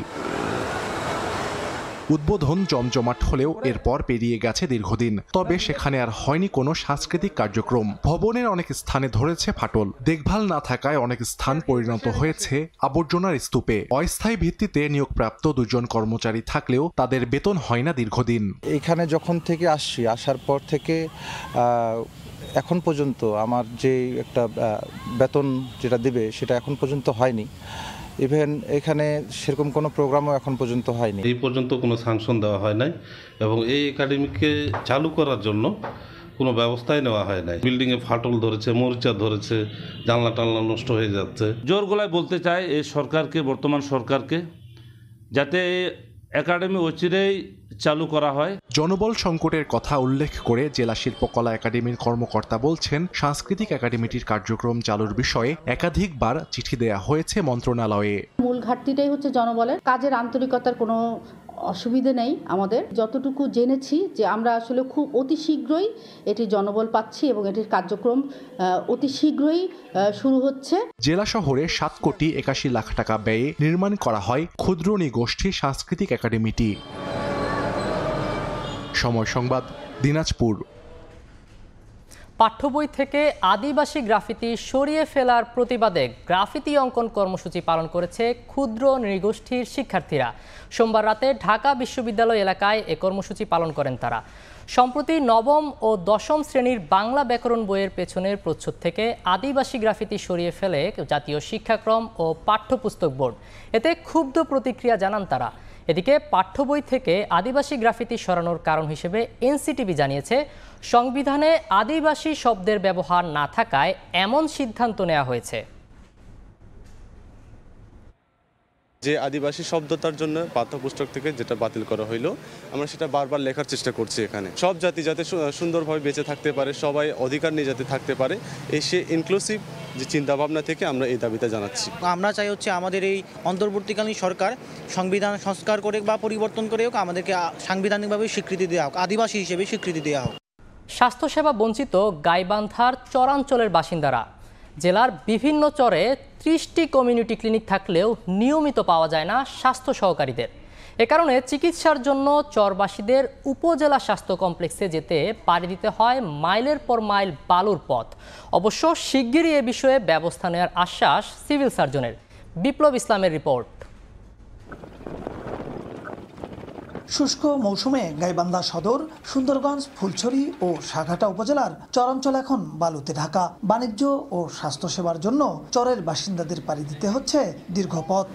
উদ্বোধন জমজমাট হলেও এরপর পেরিয়ে গেছে দীর্ঘদিন, তবে সেখানে আর হয়নি কোনো সাংস্কৃতিক কার্যক্রম। ভবনের অনেক স্থানে ধরেছে ফাটল, দেখভাল না থাকায় অনেক স্থান পরিণত হয়েছে আবর্জনার স্তূপে। অস্থায়ী ভিত্তিতে নিয়োগপ্রাপ্ত 2 জন কর্মচারী থাকলেও তাদের বেতন হয় না দীর্ঘদিন। এখানে যখন থেকে আসছি, আসার পর থেকে এখন পর্যন্ত আমার যে একটা বেতন যেটা দেবে সেটা এখন পর্যন্ত হয়নি। ইভেন এখানে সেরকম কোনো প্রোগ্রামও এখন পর্যন্ত হয়নি। এই পর্যন্ত কোনো স্যাংশন দেওয়া হয় নাই এবং এই একাডেমিকে চালু করার জন্য কোনো ব্যবস্থাই নেওয়া হয় নাই। বিল্ডিংয়ে ফাটল ধরেছে, মরিচা ধরেছে, জানলা টানলা নষ্ট হয়ে যাচ্ছে। জোর গলায় বলতে চাই এই সরকারকে, বর্তমান সরকারকে, যাতে একাডেমি অচিরেই চালু করা হয়। জনবল সংকটের কথা উল্লেখ করে জেলা শিল্পকলা একাডেমির কর্মকর্তা বলছেন, সাংস্কৃতিক একাডেমিটির কার্যক্রম চালুর বিষয়ে একাধিকবার চিঠি দেয়া হয়েছে মন্ত্রণালয়ে। মূল ঘাটতিটাই হচ্ছে জনবলের। কাজের আন্তরিকতার কোনো অসুবিধে নেই আমাদের। যতটুকু জেনেছি যে আমরা আসলে খুব অতি শীঘ্রই এটি জনবল পাচ্ছি এবং এটির কার্যক্রম অতি শীঘ্রই শুরু হচ্ছে। জেলা শহরে 7 কোটি 81 লাখ টাকা ব্যয়ে নির্মাণ করা হয় ক্ষুদ্র নৃগোষ্ঠী সাংস্কৃতিক একাডেমিটি। সময় সংবাদ, দিনাজপুর। পাঠ্যবই থেকে আদিবাসী গ্রাফিতি সরিয়ে ফেলার প্রতিবাদে গ্রাফিতি অঙ্কন কর্মসূচি পালন করেছে ক্ষুদ্র নৃগোষ্ঠীর শিক্ষার্থীরা। সোমবার রাতে ঢাকা বিশ্ববিদ্যালয় এলাকায় এ কর্মসূচি পালন করেন তারা। সম্প্রতি 9ম ও 10ম শ্রেণীর বাংলা ব্যাকরণ বইয়ের পেছনের প্রচ্ছদ থেকে আদিবাসী গ্রাফিতি সরিয়ে ফেলে জাতীয় শিক্ষাক্রম ও পাঠ্যপুস্তক বোর্ড। এতে ক্ষুব্ধ প্রতিক্রিয়া জানান তারা। এদিকে পাঠ্য বই থেকে আদিবাসী গ্রাফিতি সরানোর কারণ হিসেবে এনসিটিভি জানিয়েছে, সংবিধানে আদিবাসী শব্দের ব্যবহার না থাকায় এমন সিদ্ধান্ত নেওয়া হয়েছে। যে আদিবাসী শব্দতার জন্য পাঠ্যপুস্তক থেকে যেটা বাতিল করা হইলো, আমরা সেটা বারবার লেখার চেষ্টা করছি। এখানে সব জাতি যাতে সুন্দরভাবে বেঁচে থাকতে পারে, সবাই অধিকার নিয়ে যাতে থাকতে পারে, এই সে ইনক্লুসিভ যে চিন্তাভাবনা থেকে আমরা এই দাবিটা জানাচ্ছি। আমরা চাই হচ্ছে আমাদের এই অন্তর্বর্তীকালীন সরকার সংবিধান সংস্কার করে বা পরিবর্তন করে হোক, আমাদেরকে সাংবিধানিকভাবে স্বীকৃতি দেওয়া হোক, আদিবাসী হিসেবে স্বীকৃতি দেওয়া হোক। স্বাস্থ্যসেবা বঞ্চিত গাইবান্ধার চরাঞ্চলের বাসিন্দারা জেলার বিভিন্ন চরে 30টি কমিউনিটি ক্লিনিক থাকলেও নিয়মিত পাওয়া যায় না স্বাস্থ্য সহকারীদের। এ কারণে চিকিৎসার জন্য চরবাসীদের উপজেলা স্বাস্থ্য কমপ্লেক্সে যেতে পাড়ি দিতে হয় মাইলের পর মাইল বালুর পথ। অবশ্য শিগগিরই এ বিষয়ে ব্যবস্থা নেওয়ার আশ্বাস সিভিল সার্জনের। বিপ্লব ইসলামের রিপোর্ট। শুষ্ক মৌসুমে গাইবান্ধা সদর, সুন্দরগঞ্জ, ফুলছড়ি ও সাঘাটা উপজেলার চরাঞ্চল এখন বালুতে ঢাকা। বাণিজ্য ও স্বাস্থ্যসেবার জন্য চরের বাসিন্দাদের পাড়ি দিতে হচ্ছে দীর্ঘ পথ।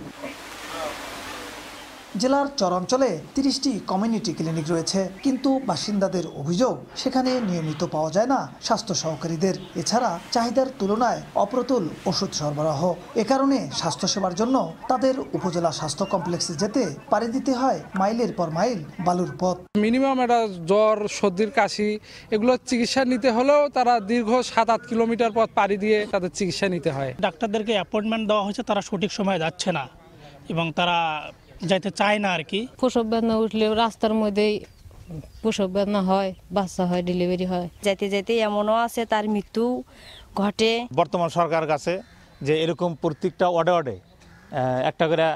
জেলার চরাঞ্চলে 30টি কমিউনিটি ক্লিনিক রয়েছে, কিন্তু বাসিন্দাদের অভিযোগ সেখানে নিয়মিত পাওয়া যায় না স্বাস্থ্য সহকারীদের। এছাড়া চাহিদার তুলনায় অপ্রতুল ওষুধ সরবরাহ। এ কারণে স্বাস্থ্যসেবার জন্য তাদের উপজেলা স্বাস্থ্য কমপ্লেক্সে যেতে পাড়ি দিতে হয় মাইলের পর মাইল বালুর পথ। মিনিমাম একটা জ্বর, সর্দির, কাশি এগুলো চিকিৎসা নিতে হলেও তারা দীর্ঘ 7-8 কিলোমিটার পথ পাড়ি দিয়ে তাদের চিকিৎসা নিতে হয়। ডাক্তারদেরকে অ্যাপয়েন্টমেন্ট দেওয়া হয়েছে, তারা সঠিক সময়ে যাচ্ছে না এবং তারা যাইতে চায় না আর কি। প্রসব বেদনা উঠলেও রাস্তার মধ্যেই প্রসব বেদনা হয়, বাচ্চা হয়, ডেলিভারি হয়। যাইতে যাইতে এমনও আছে তার মৃত্যু ঘটে। বর্তমান সরকারের কাছে যে এরকম প্রত্যেকটা ওয়ার্ডে একটা করে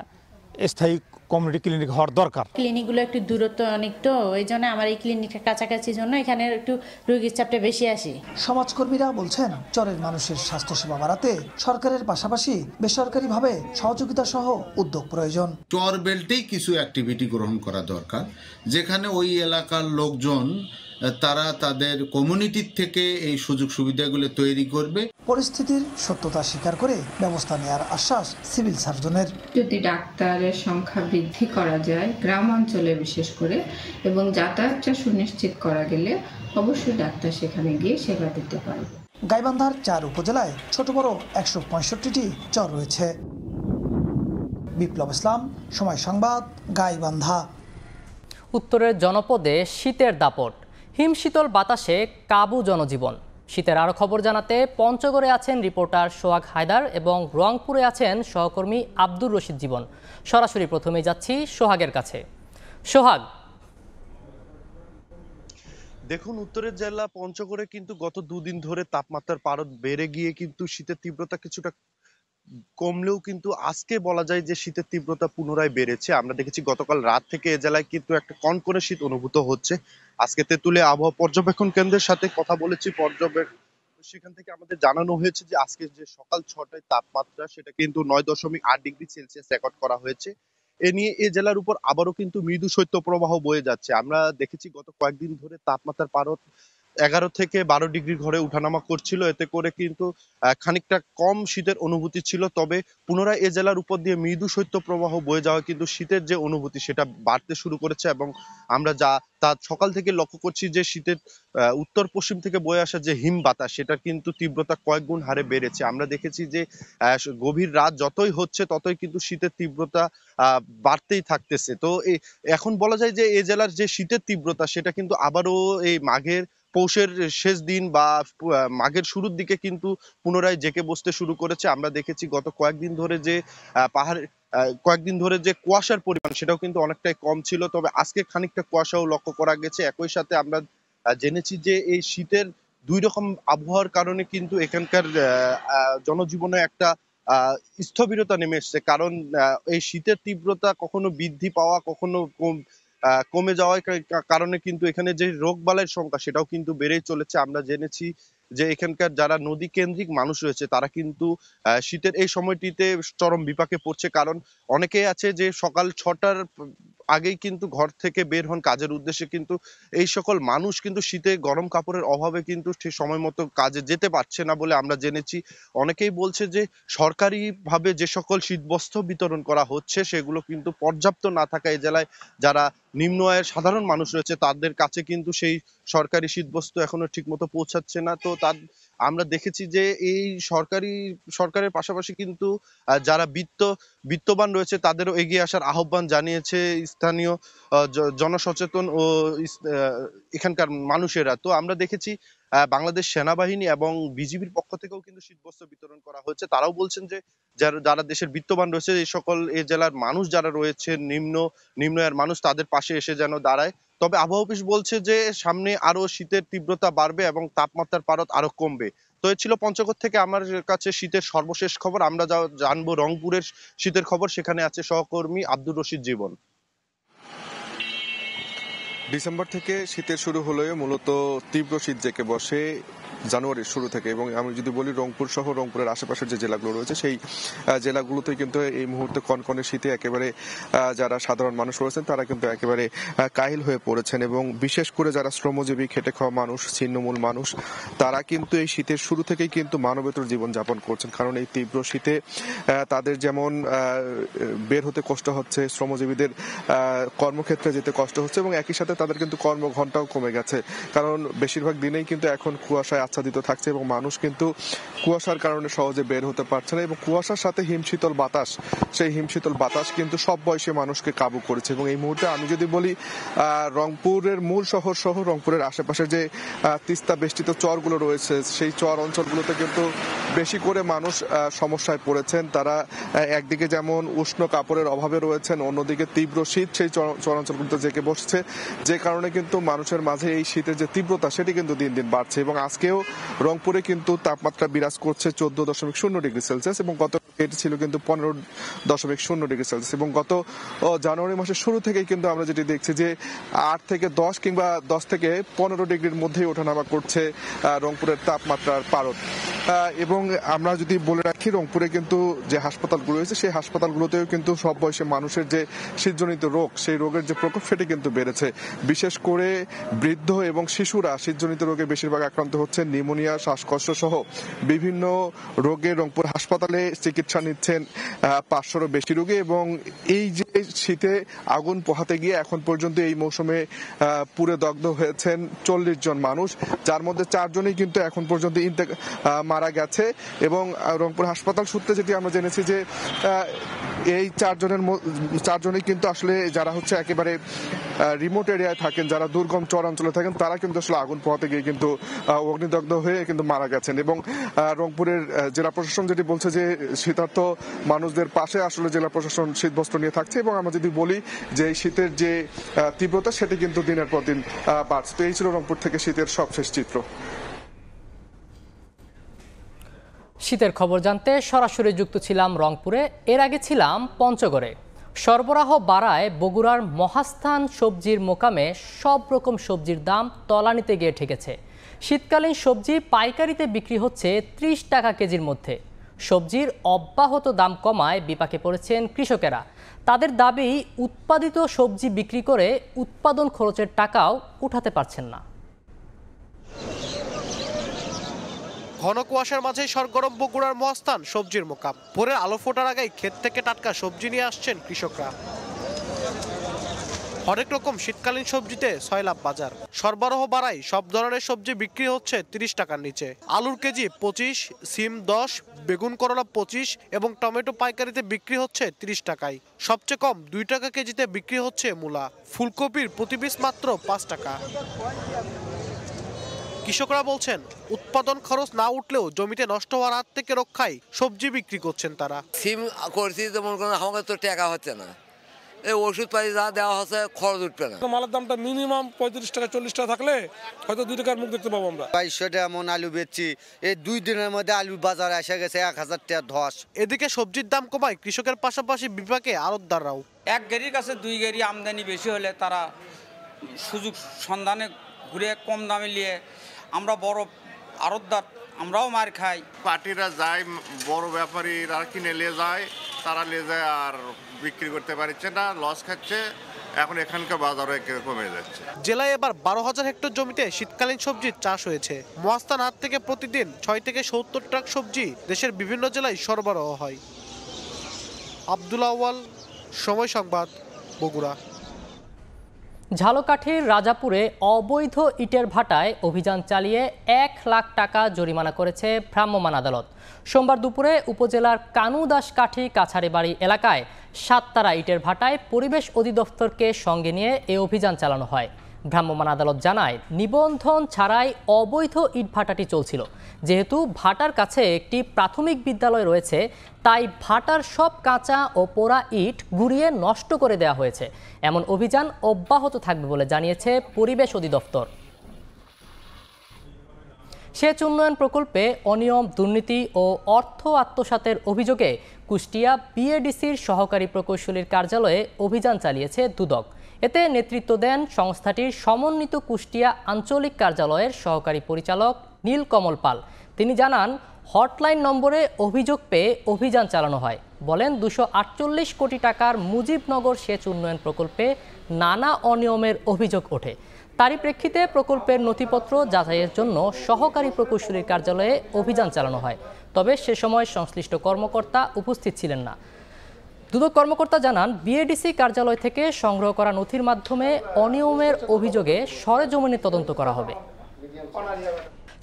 স্থায়ী কমিউনিটি ক্লিনিক হওয়ার দরকার। ক্লিনিকগুলো একটু দূরত্ব অনেক, তো এই জন্য আমার এই ক্লিনিকের কাছাকাছি জন্য এখানে একটু রোগীর চাপটা বেশি আসে। সমাজকর্মীরা বলছেন, চরের মানুষের স্বাস্থ্যসেবা বাড়াতে সরকারের পাশাপাশি বেসরকারিভাবে সহযোগিতা সহ উদ্যোগ প্রয়োজন। চর বেল্টেই কিছু অ্যাক্টিভিটি গ্রহণ করা দরকার, যেখানে ওই এলাকার লোকজন তারা তাদের কমিউনিটির থেকে এই সুযোগ সুবিধাগুলো তৈরি করবে। পরিস্থিতির সত্যতা স্বীকার করে ব্যবস্থা নেওয়ার আশ্বাস সিভিল সার্জনের। যদি ডাক্তারের সংখ্যা বৃদ্ধি করা যায় গ্রাম অঞ্চলে বিশেষ করে, এবং যাতায়াতটা সুনিশ্চিত করা গেলে অবশ্যই ডাক্তার সেখানে গিয়ে সেবা দিতে পারবে। গাইবান্ধার 4 উপজেলায় ছোট বড় 165টি চর রয়েছে। বিপ্লব ইসলাম, সময় সংবাদ, গাইবান্ধা। উত্তরের জনপদে শীতের দাপট, হিমশীতল বাতাসে কাবু জনজীবন। শীতের আরও খবর জানাতে পঞ্চগড়ে আছেন রিপোর্টার সোহাগ হায়দার এবং রংপুরে আছেন সহকর্মী আব্দুর রশিদ জীবন। সরাসরি প্রথমেই যাচ্ছি সোহাগের কাছে। সোহাগ, দেখুন, উত্তরের জেলা পঞ্চগড়ে কিন্তু গত দুদিন ধরে তাপমাত্রার পারদ বেড়ে গিয়ে কিন্তু শীতের তীব্রতা কিছুটা কমলেও কিন্তু আজকে বলা যায় যে শীতের তীব্রতা পুনরায় বেড়েছে। আমরা দেখেছি গতকাল রাত থেকে এ জেলায় কিন্তু একটা কনকনে শীত অনুভূত হচ্ছে। আজকে তেঁতুলিয়া আবহাওয়া পর্যবেক্ষণ কেন্দ্রের সাথে কথা বলেছি, সেখান থেকে আমাদের জানানো হয়েছে যে আজকে যে সকাল 6টায় তাপমাত্রা সেটা কিন্তু 9.8 ডিগ্রি সেলসিয়াস রেকর্ড করা হয়েছে। এ নিয়ে এ জেলার উপর আবারও কিন্তু মৃদু শৈত্যপ্রবাহ বয়ে যাচ্ছে। আমরা দেখেছি গত কয়েকদিন ধরে তাপমাত্রার পারদ 11 থেকে 12 ডিগ্রি ঘরে উঠানামা করছিল, এতে করে কিন্তু খানিকটা কম শীতের অনুভূতি ছিল। তবে পুনরায় এ জেলার উপর দিয়ে মৃদু শৈত্যপ্রবাহ বয়ে যাওয়া কিন্তু শীতের যে অনুভূতি সেটা বাড়তে শুরু করেছে, এবং আমরা তা সকাল থেকে লক্ষ্য করছি যে শীতের উত্তর পশ্চিম থেকে বয়ে আসা যে হিম বাতাস সেটা কিন্তু তীব্রতা কয়েক গুণ হারে বেড়েছে। আমরা দেখেছি যে গভীর রাত যতই হচ্ছে ততই কিন্তু শীতের তীব্রতা বাড়তেই থাকতেছে। তো এখন বলা যায় যে এ জেলার যে শীতের তীব্রতা সেটা কিন্তু আবারও এই পৌষের শেষ দিন বা মাঘের শুরুর দিকে কিন্তু পুনরায় জেঁকে বসতে শুরু করেছে। আমরা দেখেছি গত কয়েকদিন ধরে যে কুয়াশার পরিমাণ সেটাও কিন্তু অনেকটাই কম ছিল, তবে আজকে খানিকটা কুয়াশাও লক্ষ্য করা গেছে। একই সাথে আমরা জেনেছি যে এই শীতের দুই রকম আবহাওয়ার কারণে কিন্তু এখানকার জনজীবনে একটা স্থবিরতা নেমে এসছে। কারণ এই শীতের তীব্রতা কখনো বৃদ্ধি পাওয়া, কখনো কমে যাওয়ার কারণে কিন্তু এখানে যে রোগবালাইয়ের সংখ্যা সেটাও কিন্তু বেড়েই চলেছে। আমরা জেনেছি যে এখানকার যারা নদী কেন্দ্রিক মানুষ রয়েছে তারা কিন্তু শীতের এই সময়টিতে চরম বিপাকে পড়ছে। কারণ অনেকেই আছে যে সকাল 6টার আগেই কিন্তু ঘর থেকে বের হন কাজের উদ্দেশ্যে, কিন্তু এই সকল মানুষ কিন্তু শীতে গরম কাপড়ের অভাবে কিন্তু ঠিক সময় মতো কাজে যেতে পারছে না বলে আমরা জেনেছি। অনেকেই বলছে যে সরকারিভাবে যে সকল শীতবস্ত্র বিতরণ করা হচ্ছে সেগুলো কিন্তু পর্যাপ্ত না থাকায় এই জেলায় যারা নিম্ন আয়ের সাধারণ মানুষ রয়েছে তাদের কাছে কিন্তু সেই সরকারি শীতবস্ত্র এখনো ঠিক মতো পৌঁছাচ্ছে না। তো আমরা দেখেছি যে এই সরকারের পাশাপাশি কিন্তু যারা বিত্তবান রয়েছে তাদেরও এগিয়ে আসার আহ্বান জানিয়েছে স্থানীয় জনসচেতন ও এখানকার মানুষেরা। তো আমরা দেখেছি বাংলাদেশ সেনাবাহিনী এবং বিজিবির পক্ষ থেকেও কিন্তু শীতবস্ত্র বিতরণ করা হয়েছে। তারাও বলছেন যে যারা দেশের বিত্তবান রয়েছে এই সকল এই জেলার মানুষ যারা রয়েছে নিম্ন আয়ের মানুষ তাদের পাশে এসে যেন দাঁড়ায়। তবে আবহাওয়া অফিস বলছে যে সামনে আরো শীতের তীব্রতা বাড়বে এবং তাপমাত্রার পারদ আরো কমবে। তো এ ছিল পঞ্চগড় থেকে আমার কাছে শীতের সর্বশেষ খবর। আমরা জানবো রংপুরের শীতের খবর, সেখানে আছে সহকর্মী আব্দুর রশিদ জীবন। ডিসেম্বর থেকে শীতের শুরু হলেও মূলত তীব্র শীত জেঁকে বসে জানুয়ারির শুরু থেকে, এবং আমি যদি বলি রংপুর সহ রংপুরের আশেপাশের যে জেলাগুলো রয়েছে সেই জেলাগুলোতে কিন্তু এই মুহূর্তে কনকনে শীতে একেবারে যারা সাধারণ মানুষ রয়েছেন তারা কিন্তু একেবারে কাহিল হয়ে পড়েছেন, এবং বিশেষ করে যারা শ্রমজীবী খেটে খাওয়া মানুষ, ছিন্নমূল মানুষ, তারা কিন্তু এই শীতের শুরু থেকেই কিন্তু মানবেতর জীবনযাপন করছেন। কারণ এই তীব্র শীতে তাদের যেমন বের হতে কষ্ট হচ্ছে, শ্রমজীবীদের কর্মক্ষেত্রে যেতে কষ্ট হচ্ছে, এবং একই সাথে তাদের কিন্তু কর্মঘণ্টাও কমে গেছে। কারণ বেশিরভাগ দিনেই কিন্তু এখন কুয়াশায় আচ্ছাদিত থাকছে এবং মানুষ কিন্তু কুয়াশার কারণে সহজে বের হতে পারছে না, এবং কুয়াশার সাথে হিমশীতল বাতাস, সেই হিমশীতল বাতাস কিন্তু সব বয়সী মানুষকে কাবু করেছে। এবং এই মুহূর্তে আমি যদি বলি রংপুরের মূল শহর সহ রংপুরের আশেপাশে যে তিস্তা বেষ্টিত চরগুলো রয়েছে সেই চর অঞ্চলগুলোতে কিন্তু বেশি করে মানুষ সমস্যায় পড়েছেন। তারা একদিকে যেমন উষ্ণ কাপড়ের অভাবে রয়েছেন, অন্যদিকে তীব্র শীত সেই চর অঞ্চলগুলোতে জেঁকে বসছে, যে কারণে কিন্তু মানুষের মাঝে এই শীতের যে তীব্রতা সেটি কিন্তু দিন দিন বাড়ছে। এবং আজকেও রংপুরে কিন্তু তাপমাত্রা বিরাজ করছে 14.0 ডিগ্রি সেলসিয়াস, এবং গত এটি ছিল কিন্তু 15.0 ডিগ্রি সেলসিয়াস। এবং গত জানুয়ারি মাসের শুরু থেকেই কিন্তু আমরা যেটি দেখছি যে 8 থেকে 10 কিংবা 10 থেকে 15 ডিগ্রির মধ্যেই ওঠানামা করছে রংপুরের তাপমাত্রার পারদ। এবং আমরা যদি বলে রাখি রংপুরে কিন্তু যে হাসপাতালগুলো রয়েছে সেই হাসপাতালগুলোতেও কিন্তু সব বয়সী মানুষের যে শীতজনিত রোগ, সেই রোগের যে প্রকোপ সেটি কিন্তু বেড়েছে। বিশেষ করে বৃদ্ধ এবং শিশুরা শীতজনিত রোগে বেশিরভাগ আক্রান্ত হচ্ছে। নিউমোনিয়া, শ্বাসকষ্ট সহ বিভিন্ন রোগে রংপুর হাসপাতালে চিকিৎসা নিচ্ছেন 500-রও বেশি রোগী। এবং এই যে শীতে আগুন পোহাতে গিয়ে এখন পর্যন্ত এই মৌসুমে পুড়ে দগ্ধ হয়েছেন 40 জন মানুষ, যার মধ্যে 4 জনই কিন্তু এখন পর্যন্ত মারা গেছে। এবং রংপুর হাসপাতাল সূত্রে যেটি আমরা জেনেছি যে এই 4 জনই কিন্তু আসলে যারা হচ্ছে একেবারে রিমোট এরিয়ায় থাকেন, যারা দুর্গম চর অঞ্চলে থাকেন, তারা কিন্তু আসলে আগুন পোহাতে গিয়ে কিন্তু অগ্নিদগ্ধ হয়ে কিন্তু মারা গেছেন। এবং রংপুরের জেলা প্রশাসন যেটি বলছে যে শীতার্ত মানুষদের পাশে আসলে জেলা প্রশাসন শীতবস্ত্র নিয়ে থাকছে। এবং আমরা যদি বলি যে এই শীতের যে তীব্রতা সেটি কিন্তু দিনের পর দিন বাড়ছে। তো এই ছিল রংপুর থেকে শীতের সবশেষ চিত্র। শীতের খবর জানতে সরাসরি যুক্ত ছিলাম রংপুরে, এর আগে ছিলাম পঞ্চগড়ে। সরবরাহ বাড়ায় বগুড়ার মহাস্থান সবজির মোকামে সব রকম সবজির দাম তলানিতে গিয়ে ঠেকেছে। শীতকালীন সবজি পাইকারিতে বিক্রি হচ্ছে 30 টাকা কেজির মধ্যে। সবজির অব্যাহত দাম কমায় বিপাকে পড়েছেন কৃষকেরা। তাদের দাবি, উৎপাদিত সবজি বিক্রি করে উৎপাদন খরচের টাকাও উঠাতে পারছেন না। ঘন কুয়াশার মাঝে সরগরম বগুড়ার মহাস্থান সবজির মোকাম। ভোরের আলো ফোটার আগেই ক্ষেত থেকে টাটকা সবজি নিয়ে আসছেন কৃষকরা। হরেক রকম শীতকালীন সবজিতে সয়লাভ বাজার। সরবরাহ বাড়ায় সব ধরনের সবজি বিক্রি হচ্ছে 30 টাকার নিচে। আলুর কেজি 25, সিম 10, বেগুন করলা 25 এবং টমেটো পাইকারিতে বিক্রি হচ্ছে 30 টাকায়। সবচেয়ে কম 2 টাকা কেজিতে বিক্রি হচ্ছে মূলা। ফুলকপির প্রতি পিস মাত্র 5 টাকা। কৃষকরা বলছেন, উৎপাদন খরচ না উঠলেও জমিতে নষ্ট হওয়ার হাত থেকে রক্ষায় সবজি বিক্রি করছেন তারা। সিম করছি যেমন আমাকে তো টাকা হচ্ছে না, এই ওষুধ পাতি যা দেওয়া হচ্ছে খরচ উঠবে না। মালের দামটা মিনিমাম 35 টাকা 40 টাকা থাকলে হয়তো 2 টাকার মুখ দেখতে পাবো আমরা। 2200 টাকা মন আলু বেচছি, এই 2 দিনের মধ্যে আলু বাজারে এসে গেছে 1000 টাকা ধস। এদিকে সবজির দাম কমায় কৃষকের পাশাপাশি বিপাকে আড়তদাররাও। এক গাড়ির কাছে 2 গাড়ি আমদানি বেশি হলে তারা সুযোগ সন্ধানে ঘুরে কম দামে নিয়ে আমরা বড় আড়তদার আমরাও মার খাই। পার্টিরা যায়, বড় ব্যাপারীরা কিনে নিয়ে যায়, তারা নিয়ে যায় আর বিক্রি করতে পারছে না, লস খাচ্ছে। এখন এখানকার বাজারে কমে যাচ্ছে। জেলায় এবার 12,000 হেক্টর জমিতে শীতকালীন সবজির চাষ হয়েছে। মহাস্থান হাট থেকে প্রতিদিন 6 থেকে 70 ট্রাক সবজি দেশের বিভিন্ন জেলায় সরবরাহ হয়। আব্দুল আউয়াল, সময় সংবাদ, বগুড়া। ঝালকাঠির রাজাপুরে অবৈধ ইটের ভাটায় অভিযান চালিয়ে 1 লাখ টাকা জরিমানা করেছে ভ্রাম্যমাণ আদালত। সোমবার দুপুরে উপজেলার কানুদাসকাঠি কাছারিবাড়ি এলাকায় 7 তারা ইটের ভাটায় পরিবেশ অধিদপ্তরকে সঙ্গে নিয়ে এ অভিযান চালানো হয়। ভ্রাম্যমাণ আদালত জানায়, নিবন্ধন ছাড়াই অবৈধ ইট ভাটাটি চলছিল। যেহেতু ভাটার কাছে একটি প্রাথমিক বিদ্যালয় রয়েছে, তাই ভাটার সব কাঁচা ও পোড়া ইট গুঁড়িয়ে নষ্ট করে দেওয়া হয়েছে। এমন অভিযান অব্যাহত থাকবে বলে জানিয়েছে পরিবেশ অধিদপ্তর। সেচ উন্নয়ন প্রকল্পে অনিয়ম, দুর্নীতি ও অর্থ আত্মসাতের অভিযোগে কুষ্টিয়া বিএডিসির সহকারী প্রকৌশলীর কার্যালয়ে অভিযান চালিয়েছে দুদক। এতে নেতৃত্ব দেন সংস্থাটির সমন্বিত কুষ্টিয়া আঞ্চলিক কার্যালয়ের সহকারী পরিচালক নীলকমল পাল। তিনি জানান, হটলাইন নম্বরে অভিযোগ পেয়ে অভিযান চালানো হয়। বলেন, 248 কোটি টাকার মুজিবনগর সেচ উন্নয়ন প্রকল্পে নানা অনিয়মের অভিযোগ ওঠে। তারই প্রেক্ষিতে প্রকল্পের নথিপত্র যাচাইয়ের জন্য সহকারী প্রকৌশলীর কার্যালয়ে অভিযান চালানো হয়। তবে সে সময় সংশ্লিষ্ট কর্মকর্তা উপস্থিত ছিলেন না। দুদক কর্মকর্তা জানান, বিএডিসি কার্যালয় থেকে সংগ্রহ করা নথির মাধ্যমে অনিয়মের অভিযোগে সরেজমিনে তদন্ত করা হবে।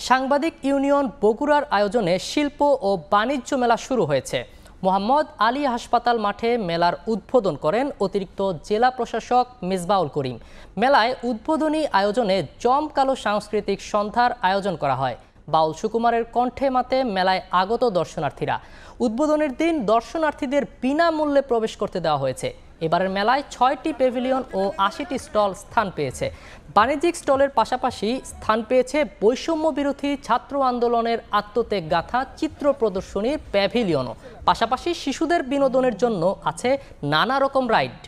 সাংবাদিক ইউনিয়ন বগুড়ার আয়োজনে শিল্প ও বাণিজ্য মেলা শুরু হয়েছে। মোহাম্মদ আলী হাসপাতাল মাঠে মেলার উদ্বোধন করেন অতিরিক্ত জেলা প্রশাসক মিসবাউল করিম। মেলায় উদ্বোধনী আয়োজনে জমকালো সাংস্কৃতিক সন্ধ্যার আয়োজন করা হয়। বাউল সুকুমারের কণ্ঠে মাতে মেলায় আগত দর্শনার্থীরা। উদ্বোধনের দিন দর্শনার্থীদের বিনামূল্যে প্রবেশ করতে দেওয়া হয়েছে। এবারের মেলায় 6টি প্যাভিলিয়ন ও 80টি স্টল স্থান পেয়েছে। বাণিজ্যিক স্টলের পাশাপাশি স্থান পেয়েছে বৈষম্য বিরোধী ছাত্র আন্দোলনের আত্মত্যাগ গাথা চিত্র প্রদর্শনীর প্যাভিলিয়নও। পাশাপাশি শিশুদের বিনোদনের জন্য আছে নানা রকম রাইড।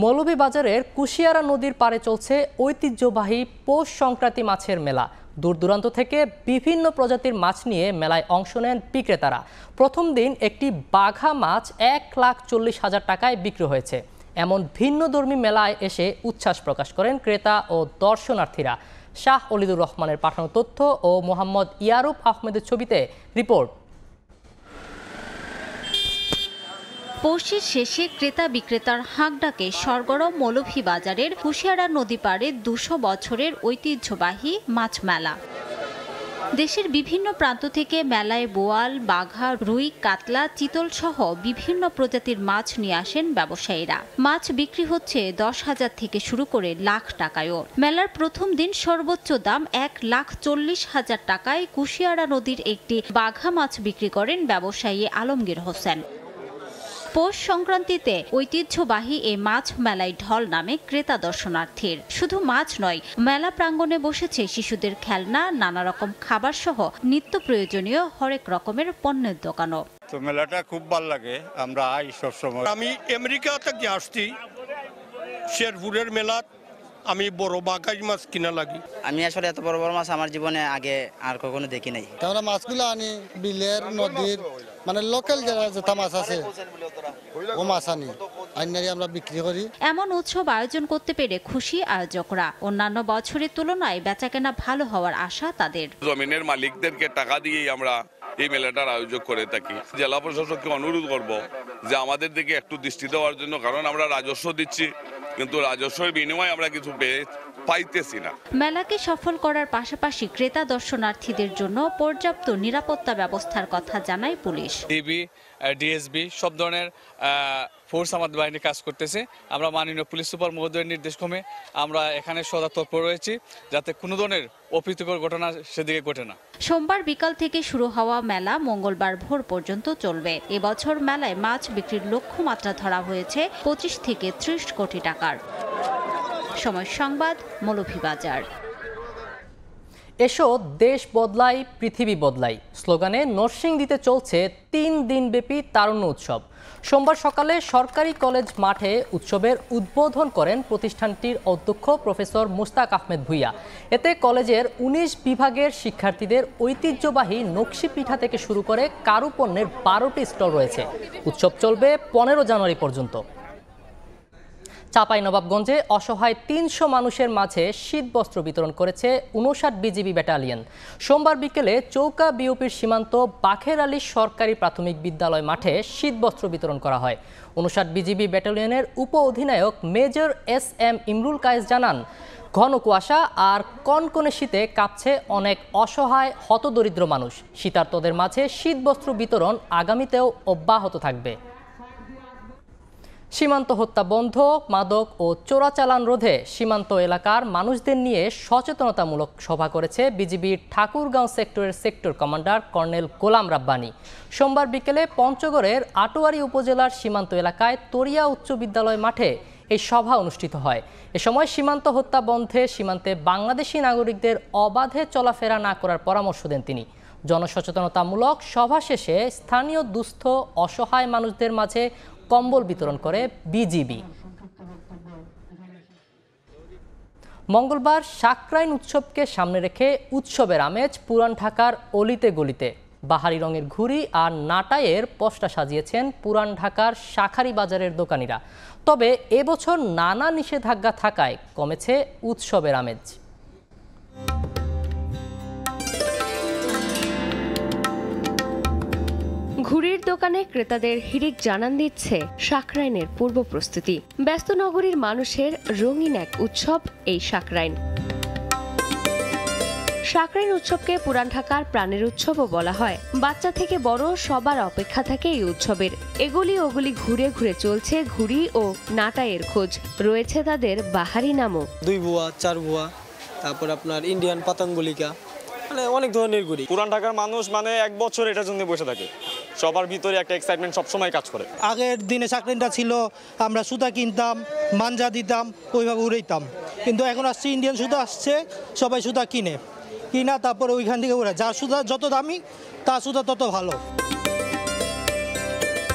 মৌলভীবাজারের কুশিয়ারা নদীর পাড়ে চলছে ঐতিহ্যবাহী পৌষ সংক্রান্তি মাছের মেলা। দূর দূরান্ত থেকে বিভিন্ন প্রজাতির মাছ নিয়ে মেলায় অংশ নেন বিক্রেতারা। প্রথম দিন একটি বাঘা মাছ 1,40,000 টাকায় বিক্রি হয়েছে। এমন ভিন্নধর্মী মেলায় এসে উচ্ছ্বাস প্রকাশ করেন ক্রেতা ও দর্শনার্থীরা। শাহ অলিদুর রহমানের পাঠানো তথ্য ও মোহাম্মদ ইয়ারুফ আহমেদের ছবিতে রিপোর্ট। পৌষের শেষে ক্রেতা বিক্রেতার হাঁকডাকে সরগরম মৌলভীবাজারের কুশিয়ারা নদী পাড়ে 200 বছরের ঐতিহ্যবাহী মাছ মেলা। দেশের বিভিন্ন প্রান্ত থেকে মেলায় বোয়াল, বাঘা, রুই, কাতলা, চিতল সহ বিভিন্ন প্রজাতির মাছ নিয়ে আসেন ব্যবসায়ীরা। মাছ বিক্রি হচ্ছে 10,000 থেকে শুরু করে লাখ টাকায়ও। মেলার প্রথম দিন সর্বোচ্চ দাম 1,40,000 টাকায় কুশিয়ারা নদীর একটি বাঘা মাছ বিক্রি করেন ব্যবসায়ী আলমগীর হোসেন। পৌষ সংক্রান্তিতে ঐতিহ্যবাহী এই মাছ মেলায় ঢল নামে ক্রেতা দর্শনার্থীর। শুধু মাছ নয়, মেলা প্রাঙ্গণে বসেছে শিশুদের খেলনা, নানা রকম খাবার সহ নিত্য প্রয়োজনীয় হরেক রকমের পণ্যের দোকানও। তো মেলাটা খুব ভালো লাগে, আমরা আই সব সময়। আমি আমেরিকা থেকে আসছি, শেরপুরের মেলা আমি বড় বাঘাই মাছ কিনা লাগি। আমি আসলে এত বড় বড় মাছ আমার জীবনে আগে আর কখনো দেখি নাই। আমরা মাছগুলো আনি বিলের, নদীর, মানে লোকাল যেটা মাছ আছে ও মাছ আনি আইনারি আমরা বিক্রি করি। এমন উৎসব আয়োজন করতে পেরে খুশি আয়োজকরা। অন্যান্য বছরের তুলনায় বেচাকেনা ভালো হওয়ার আশা তাদের। জমিনের মালিকদেরকে টাকা দিয়েই আমরা এই মেলাটার আয়োজন করে থাকি। জেলা প্রশাসককে অনুরোধ করব যে আমাদের দিকে একটু দৃষ্টি দেওয়ার জন্য, কারণ আমরা রাজস্ব দিচ্ছি কিন্তু রাজস্বের বিনিময়ে আমরা কিছু পাইতেছি না। মেলাকে সফল করার পাশাপাশি ক্রেতা দর্শনার্থীদের জন্য পর্যাপ্ত নিরাপত্তা ব্যবস্থার কথা জানায় পুলিশ। ডিবি, ডিএসবি সব ধরনের ফোর্স আমাদের বাহিনী কাজ করতেছে। আমরা মাননীয় পুলিশ সুপার মহোদয়ের নির্দেশক্রমে আমরা এখানে সদা তৎপর রয়েছি যাতে কোনো ধরনের অপ্রীতিকর ঘটনা সেদিকে ঘটে না। সোমবার বিকাল থেকে শুরু হওয়া মেলা মঙ্গলবার ভোর পর্যন্ত চলবে। এবছর মেলায় মাছ বিক্রির লক্ষ্যমাত্রা ধরা হয়েছে 25 থেকে 30 কোটি টাকার। সময় সংবাদ, মৌলভীবাজার। এসো দেশ বদলাই, পৃথিবী বদলাই স্লোগানে নরসিংদীতে চলছে 3 দিনব্যাপী তারুণ্য উৎসব। সোমবার সকালে সরকারি কলেজ মাঠে উৎসবের উদ্বোধন করেন প্রতিষ্ঠানটির অধ্যক্ষ প্রফেসর মুস্তাক আহমেদ ভুইয়া। এতে কলেজের 19 বিভাগের শিক্ষার্থীদের ঐতিহ্যবাহী নকশি পিঠা থেকে শুরু করে কারুপণ্যের 12টি স্টল রয়েছে। উৎসব চলবে 15 জানুয়ারি পর্যন্ত। চাঁপাইনবাবগঞ্জে অসহায় 300 মানুষের মাঝে শীতবস্ত্র বিতরণ করেছে 59 বিজিবি ব্যাটালিয়ন। সোমবার বিকেলে চৌকা বিওপির সীমান্ত বাখের আলী সরকারি প্রাথমিক বিদ্যালয় মাঠে শীতবস্ত্র বিতরণ করা হয়। 59 বিজিবি ব্যাটালিয়নের উপ অধিনায়ক মেজর SM ইমরুল কায়েস জানান, ঘন কুয়াশা আর কনকনে শীতে কাঁপছে অনেক অসহায় হতদরিদ্র মানুষ। শীতার্তদের মাঝে শীতবস্ত্র বিতরণ আগামীতেও অব্যাহত থাকবে। সীমান্ত হত্যা বন্ধ, মাদক ও চোরাচালান রোধে সীমান্ত এলাকার মানুষদের নিয়ে সচেতনতামূলক সভা করেছে বিজিবির ঠাকুরগাঁও সেক্টরের sector commander colonel Golam Rabbani. সোমবার বিকেলে পঞ্চগড়ের আটোয়ারী উপজেলার সীমান্ত এলাকায় তরিয়া উচ্চ বিদ্যালয় মাঠে এই সভা অনুষ্ঠিত হয়। এ সময় সীমান্ত হত্যা বন্ধে সীমান্তে বাংলাদেশি নাগরিকদের অবাধে চলাফেরা না করার পরামর্শ দেন তিনি। জনসচেতনতামূলক সভা শেষে স্থানীয় দুস্থ অসহায় মানুষদের মাঝে কম্বল বিতরণ করে বিজিবি। মঙ্গলবার সাকরাইন উৎসবকে সামনে রেখে উৎসবের আমেজ পুরান ঢাকার অলিতে গলিতে। বাহারি রঙের ঘুড়ি আর নাটাইয়ের পসরা সাজিয়েছেন পুরান ঢাকার শাঁখারী বাজারের দোকানিরা। তবে এবছর নানা নিষেধাজ্ঞা থাকায় কমেছে উৎসবের আমেজ। ঘুড়ির দোকানে ক্রেতাদের হিড়িক জানান দিচ্ছে সাকরাইনের পূর্ব প্রস্তুতি। ব্যস্ত নগরীর মানুষের রঙিন এক উৎসব এই সাকরাইন। সাকরাইন উৎসবকে পুরান ঢাকার প্রাণের উৎসবও বলা হয়। বাচ্চা থেকে বড় সবার অপেক্ষা থাকে এই উৎসবের। এগুলি ওগুলি ঘুরে ঘুরে চলছে ঘুড়ি ও নাটাইয়ের খোঁজ। রয়েছে তাদের বাহারি নামও। 2 বুয়া 4 বুয়া, তারপর আপনার ইন্ডিয়ান পাতাঙ্গুলিকা, মানে অনেক ধরনের ঘুড়ি। পুরান ঢাকার মানুষ মানে 1 বছর এটার জন্য বসে থাকে। সবার ভিতরে একটা এক্সাইটমেন্ট সবসময় কাজ করে। আগের দিনে সাকরাইনটা ছিল আমরা সুতা কিনতাম, মাঞ্জা দিতাম, ওইভাবে উড়াইতাম। কিন্তু এখন আসছে ইন্ডিয়ান সুতা আসছে, সবাই সুতা কিনা তারপরে ওইখান থেকে উড়ায়। যার সুতা যত দামি তার সুতা তত ভালো।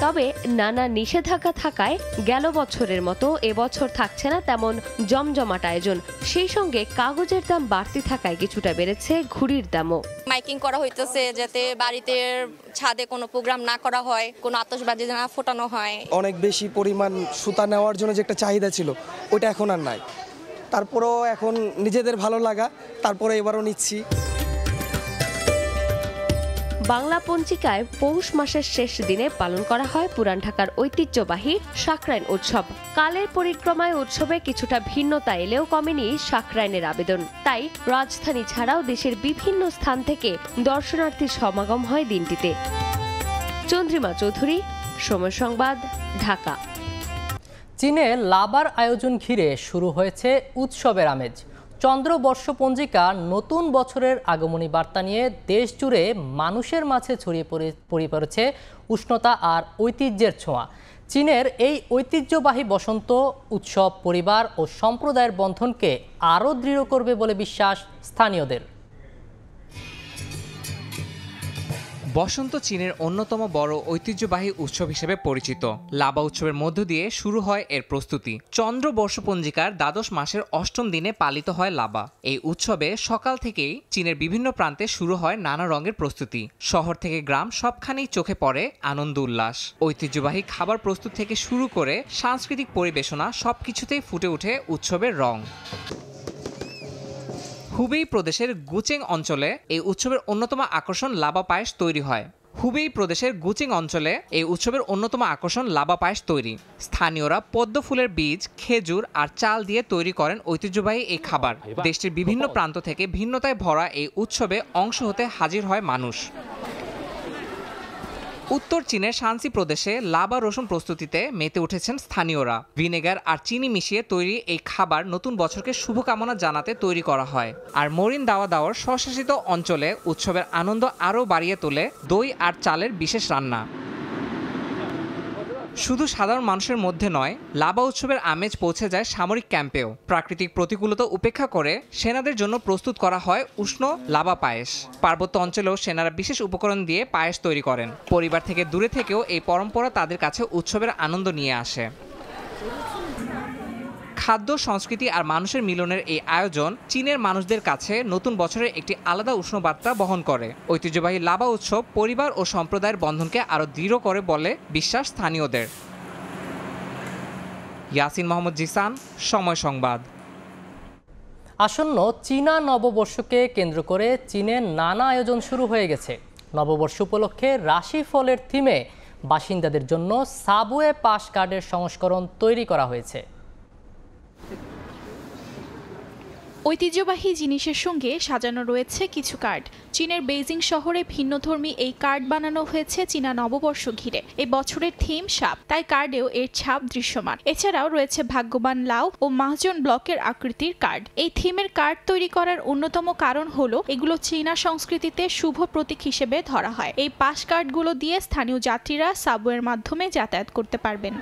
তবে নানা নিষেধাজ্ঞা থাকায় গেল বছরের মতো এবছর থাকছে না তেমন জমজমাট আয়োজন। সেই সঙ্গে কাগজের দাম বাড়তি থাকায় কিছুটা বেড়েছে ঘুড়ির দামও। মাইকিং করা হইতেছে যাতে বাড়িতে ছাদে কোনো প্রোগ্রাম না করা হয়, কোনো আতশবাজি না ফোটানো হয়। অনেক বেশি পরিমাণ সুতা নেওয়ার জন্য যে একটা চাহিদা ছিল ওটা এখন আর নাই। তারপরেও এখন নিজেদের ভালো লাগা, তারপরে এবারও নিচ্ছি। বাংলা পঞ্জিকায় পৌষ মাসের শেষ দিনে পালন করা হয় পুরান ঢাকার ঐতিহ্যবাহী সাকরাইন উৎসব। কালের পরিক্রমায় উৎসবে কিছুটা ভিন্নতা এলেও কমেনি সাকরাইনের আবেদন। তাই রাজধানী ছাড়াও দেশের বিভিন্ন স্থান থেকে দর্শনার্থীর সমাগম হয় দিনটিতে। চন্দ্রিমা চৌধুরী, সময় সংবাদ, ঢাকা। চীনে লাবার আয়োজন ঘিরে শুরু হয়েছে উৎসবের আমেজ। চন্দ্র বর্ষপঞ্জিকা নতুন বছরের আগমনী বার্তা নিয়ে দেশ জুড়ে মানুষের মাঝে ছড়িয়ে পড়েছে উষ্ণতা আর ঐতিহ্যের ছোঁয়া। চীনের এই ঐতিহ্যবাহী বসন্ত উৎসব পরিবার ও সম্প্রদায়ের বন্ধনকে আরও দৃঢ় করবে বলে বিশ্বাস স্থানীয়দের। বসন্ত চীনের অন্যতম বড় ঐতিহ্যবাহী উৎসব হিসেবে পরিচিত। লাবা উৎসবের মধ্য দিয়ে শুরু হয় এর প্রস্তুতি। চন্দ্র বর্ষপঞ্জিকার 12 মাসের 8ম দিনে পালিত হয় লাবা। এই উৎসবে সকাল থেকেই চীনের বিভিন্ন প্রান্তে শুরু হয় নানা রঙের প্রস্তুতি। শহর থেকে গ্রাম সবখানেই চোখে পড়ে আনন্দ উল্লাস। ঐতিহ্যবাহী খাবার প্রস্তুত থেকে শুরু করে সাংস্কৃতিক পরিবেশনা সবকিছুতেই ফুটে ওঠে উৎসবের রং। হুবেই প্রদেশের গুচেং অঞ্চলে এই উৎসবের অন্যতম আকর্ষণ লাবা পায়েস তৈরি হয়। হুবেই প্রদেশের গুচেং অঞ্চলে এই উৎসবের অন্যতম আকর্ষণ লাবা পায়েস তৈরি। স্থানীয়রা পদ্ম ফুলের বীজ, খেজুর আর চাল দিয়ে তৈরি করেন ঐতিহ্যবাহী এই খাবার। দেশটির বিভিন্ন প্রান্ত থেকে ভিন্নতায় ভরা এই উৎসবে অংশ হতে হাজির হয় মানুষ। উত্তর চীনের শানসি প্রদেশে লাবা রসুন প্রস্তুতিতে মেতে উঠেছেন স্থানীয়রা। ভিনেগার আর চিনি মিশিয়ে তৈরি এই খাবার নতুন বছরকে শুভকামনা জানাতে তৈরি করা হয়। আর মরিন দাওয়ার স্বশাসিত অঞ্চলে উৎসবের আনন্দ আরও বাড়িয়ে তোলে দই আর চালের বিশেষ রান্না। শুধু সাধারণ মানুষের মধ্যে নয়, লাবা উৎসবের আমেজ পৌঁছে যায় সামরিক ক্যাম্পেও। প্রাকৃতিক প্রতিকূলতা উপেক্ষা করে সেনাদের জন্য প্রস্তুত করা হয় উষ্ণ লাবা পায়েস। পার্বত্য অঞ্চলেও সেনারা বিশেষ উপকরণ দিয়ে পায়েস তৈরি করেন। পরিবার থেকে দূরে থেকেও এই পরম্পরা তাদের কাছে উৎসবের আনন্দ নিয়ে আসে। খাদ্য, সংস্কৃতি আর মানুষের মিলনের এই আয়োজন চীনের মানুষদের কাছে নতুন বছরের একটি আলাদা উষ্ণ বার্তা বহন করে। ঐতিহ্যবাহী লাবা উৎসব পরিবার ও সম্প্রদায়ের বন্ধনকে আরও দৃঢ় করে বলে বিশ্বাস স্থানীয়দের। ইয়াসিন মোহাম্মদ জিসান, সময় সংবাদ। আসন্ন চীনা নববর্ষকে কেন্দ্র করে চীনে নানা আয়োজন শুরু হয়ে গেছে। নববর্ষ উপলক্ষে রাশিফলের থিমে বাসিন্দাদের জন্য সাবওয়ে পাস কার্ডের সংস্করণ তৈরি করা হয়েছে। ঐতিহ্যবাহী জিনিসের সঙ্গে সাজানো রয়েছে কিছু কার্ড। চীনের বেইজিং শহরে ভিন্নধর্মী এই কার্ড বানানো হয়েছে চীনা নববর্ষ ঘিরে। এই বছরের থিম সাপ, তাই কার্ডেও এর ছাপ দৃশ্যমান। এছাড়াও রয়েছে ভাগ্যবান লাউ ও মাহজন ব্লকের আকৃতির কার্ড। এই থিমের কার্ড তৈরি করার অন্যতম কারণ হলো এগুলো চীনা সংস্কৃতিতে শুভ প্রতীক হিসেবে ধরা হয়। এই পাস কার্ডগুলো দিয়ে স্থানীয় যাত্রীরা সাবওয়ের মাধ্যমে যাতায়াত করতে পারবেন।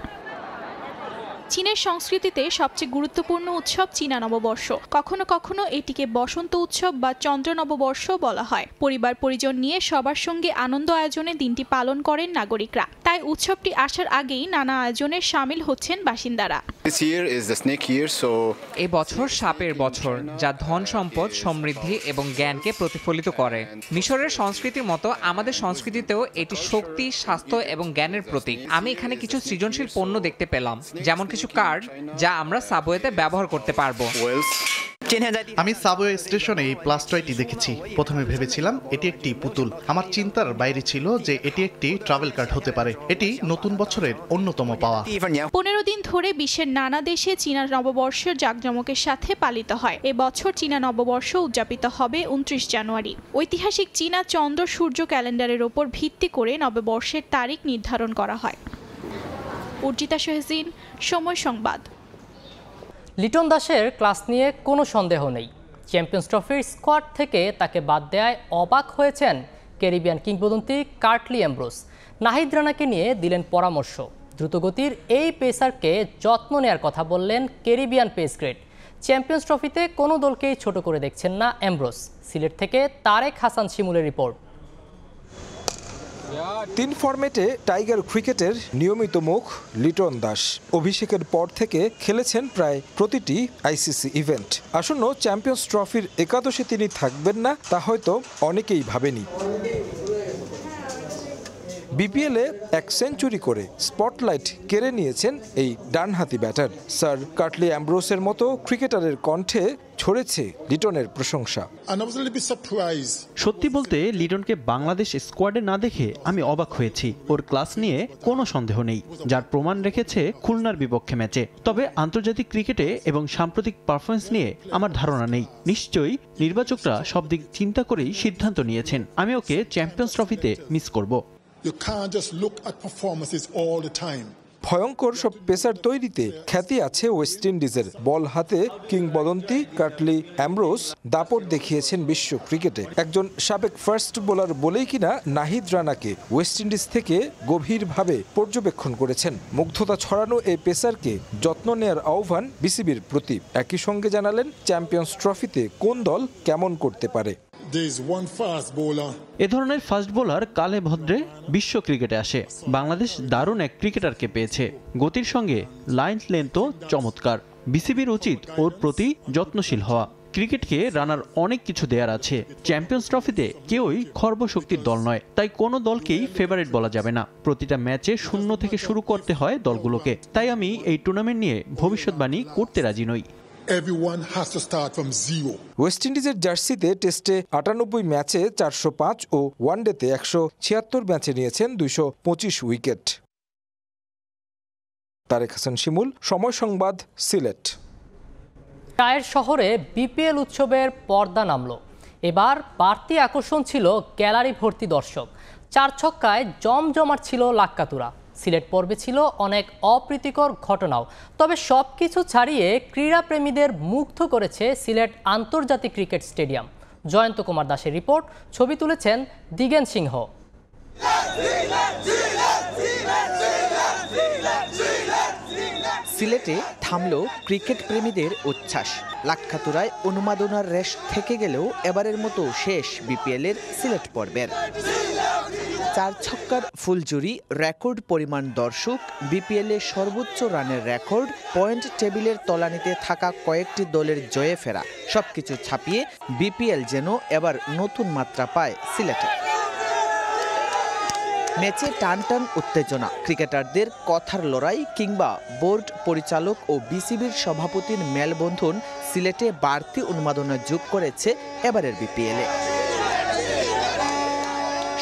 চীনের সংস্কৃতিতে সবচেয়ে গুরুত্বপূর্ণ উৎসব চীনা নববর্ষ। কখনো কখনো এটিকে বসন্ত উৎসব বা চন্দ্র নববর্ষ বলা হয়। পরিবার পরিজন নিয়ে সবার সঙ্গে আনন্দ আয়োজনে দিনটি পালন করেন নাগরিকরা। তাই উৎসবটি আসার আগেই নানা আয়োজনে শামিল হচ্ছেন বাসিন্দারা। এই বছর সাপের বছর, যা ধন সম্পদ, সমৃদ্ধি এবং জ্ঞানকে প্রতিফলিত করে। মিশরের সংস্কৃতির মতো আমাদের সংস্কৃতিতেও এটি শক্তি, স্বাস্থ্য এবং জ্ঞানের প্রতীক। আমি এখানে কিছু সৃজনশীল পণ্য দেখতে পেলাম, যেমন কিছু কার্ড যা আমরা সাবওয়েতে ব্যবহার করতে পারবো। আমি সাবওয়ে স্টেশনে এই প্লাস টয়টি দেখেছি। প্রথমে ভেবেছিলাম এটি একটি পুতুল। আমার চিন্তার বাইরে ছিল যে এটি একটি ট্রাভেল কার্ড হতে পারে। এটি নতুন বছরের অন্যতম পাওয়া। 15 দিন ধরে বিশ্বের নানা দেশে চীনা নববর্ষের জাঁকজমকের সাথে পালিত হয়। এবছর চীনা নববর্ষ উদযাপিত হবে 29 জানুয়ারি। ঐতিহাসিক চীনা চন্দ্র সূর্য ক্যালেন্ডারের ওপর ভিত্তি করে নববর্ষের তারিখ নির্ধারণ করা হয়। উর্জিতা শাহজিন, সময় সংবাদ। লিটন দাসের ক্লাস নিয়ে কোনো সন্দেহ নেই। চ্যাম্পিয়ন্স ট্রফির স্কোয়াড থেকে তাকে বাদ দেওয়ায় অবাক হয়েছেন ক্যারিবিয়ান কিংবদন্তি কার্টলি অ্যামব্রোস। নাহিদ রানাকে নিয়ে দিলেন পরামর্শ। দ্রুতগতির এই পেসারকে যত্ন নেয়ার কথা বললেন ক্যারিবিয়ান পেস গ্রেড। চ্যাম্পিয়ন্স ট্রফিতে কোনো দলকেই ছোট করে দেখছেন না অ্যামব্রোস। সিলেট থেকে তারেক হাসান শিমুলের রিপোর্ট। 3 ফরম্যাটে টাইগার ক্রিকেটের নিয়মিত মুখ লিটন দাস। অভিষেকের পর থেকে খেলেছেন প্রায় প্রতিটি আইসিসি ইভেন্ট। আসন্ন চ্যাম্পিয়ন্স ট্রফির একাদশে তিনি থাকবেন না তা হয়তো অনেকেই ভাবেনি। বিপিএলে 1 সেঞ্চুরি করে স্পটলাইট কেড়ে নিয়েছেন এই ডানহাতি ব্যাটার। স্যার কার্টলি অ্যামব্রোসের মতো ক্রিকেটারের কণ্ঠে ছড়েছে লিটনের প্রশংসা। সত্যি বলতে লিটনকে বাংলাদেশ স্কোয়াডে না দেখে আমি অবাক হয়েছি। ওর ক্লাস নিয়ে কোনো সন্দেহ নেই, যার প্রমাণ রেখেছে খুলনার বিপক্ষে ম্যাচে। তবে আন্তর্জাতিক ক্রিকেটে এবং সাম্প্রতিক পারফরমেন্স নিয়ে আমার ধারণা নেই। নিশ্চয়ই নির্বাচকরা সব দিক চিন্তা করেই সিদ্ধান্ত নিয়েছেন। আমি ওকে চ্যাম্পিয়ন্স ট্রফিতে মিস করব। ভয়ঙ্কর সব পেসার তৈরিতে খ্যাতি আছে ওয়েস্ট ইন্ডিজের। বল হাতে কিংবদন্তি কার্টলি অ্যামব্রোস দাপট দেখিয়েছেন বিশ্ব ক্রিকেটে। একজন সাবেক ফার্স্ট বোলার বলেই কিনা নাহিদ রানাকে ওয়েস্ট ইন্ডিজ থেকে গভীরভাবে পর্যবেক্ষণ করেছেন। মুগ্ধতা ছড়ানো এই পেসারকে যত্ন নেয়ার আহ্বান বিসিবির প্রতি। একই সঙ্গে জানালেন চ্যাম্পিয়ন্স ট্রফিতে কোন দল কেমন করতে পারে। এ ধরনের ফাস্ট বোলার কালে ভদ্রে বিশ্ব ক্রিকেটে আসে। বাংলাদেশ দারুণ এক ক্রিকেটারকে পেয়েছে। গতির সঙ্গে লাইন লেন্থও চমৎকার। বিসিবির উচিত ওর প্রতি যত্নশীল হওয়া। ক্রিকেটকে রানার অনেক কিছু দেয়ার আছে। চ্যাম্পিয়ন্স ট্রফিতে কেউই খর্বশক্তির দল নয়, তাই কোনো দলকেই ফেভারিট বলা যাবে না। প্রতিটা ম্যাচে 0 থেকে শুরু করতে হয় দলগুলোকে। তাই আমি এই টুর্নামেন্ট নিয়ে ভবিষ্যৎবাণী করতে রাজি নই। ওয়েস্ট ইন্ডিজের জার্সিতে টেস্টে 98 ম্যাচে 405 ও ওয়ানডেতে 176 ম্যাচে নিয়েছেন 225 উইকেট। তারেক হাসান শিমুল, সময় সংবাদ, সিলেট। টায়ের শহরে বিপিএল উৎসবের পর্দা নামল। এবার বাড়তি আকর্ষণ ছিল গ্যালারি ভর্তি দর্শক। 4 ছক্কায় জমজমাট ছিল লাক্কাতুরা। সিলেট পর্বে ছিল অনেক অপ্রীতিকর ঘটনাও। তবে সবকিছু ছাড়িয়ে ক্রীড়াপ্রেমীদের মুগ্ধ করেছে সিলেট আন্তর্জাতিক ক্রিকেট স্টেডিয়াম। জয়ন্ত কুমার দাসের রিপোর্ট, ছবি তুলেছেন দিগেন সিংহ। সিলেটে থামল ক্রিকেট প্রেমীদের উচ্ছ্বাস। লাক্কাতুরায় উন্মাদনার রেশ থেকে গেলেও এবারের মতো শেষ বিপিএলের সিলেট পর্বের। 4 ছক্কার ফুলজুরি, রেকর্ড পরিমাণ দর্শক, বিপিএলে সর্বোচ্চ রানের রেকর্ড, পয়েন্ট টেবিলের তলানিতে থাকা কয়েকটি দলের জয়ে ফেরা, সবকিছু ছাপিয়ে বিপিএল যেন এবার নতুন মাত্রা পায় সিলেটে। ম্যাচে টান টান উত্তেজনা, ক্রিকেটারদের কথার লড়াই কিংবা বোর্ড পরিচালক ও বিসিবির সভাপতির মেলবন্ধন সিলেটে বাড়তি উন্মাদনা যোগ করেছে এবারের বিপিএলে।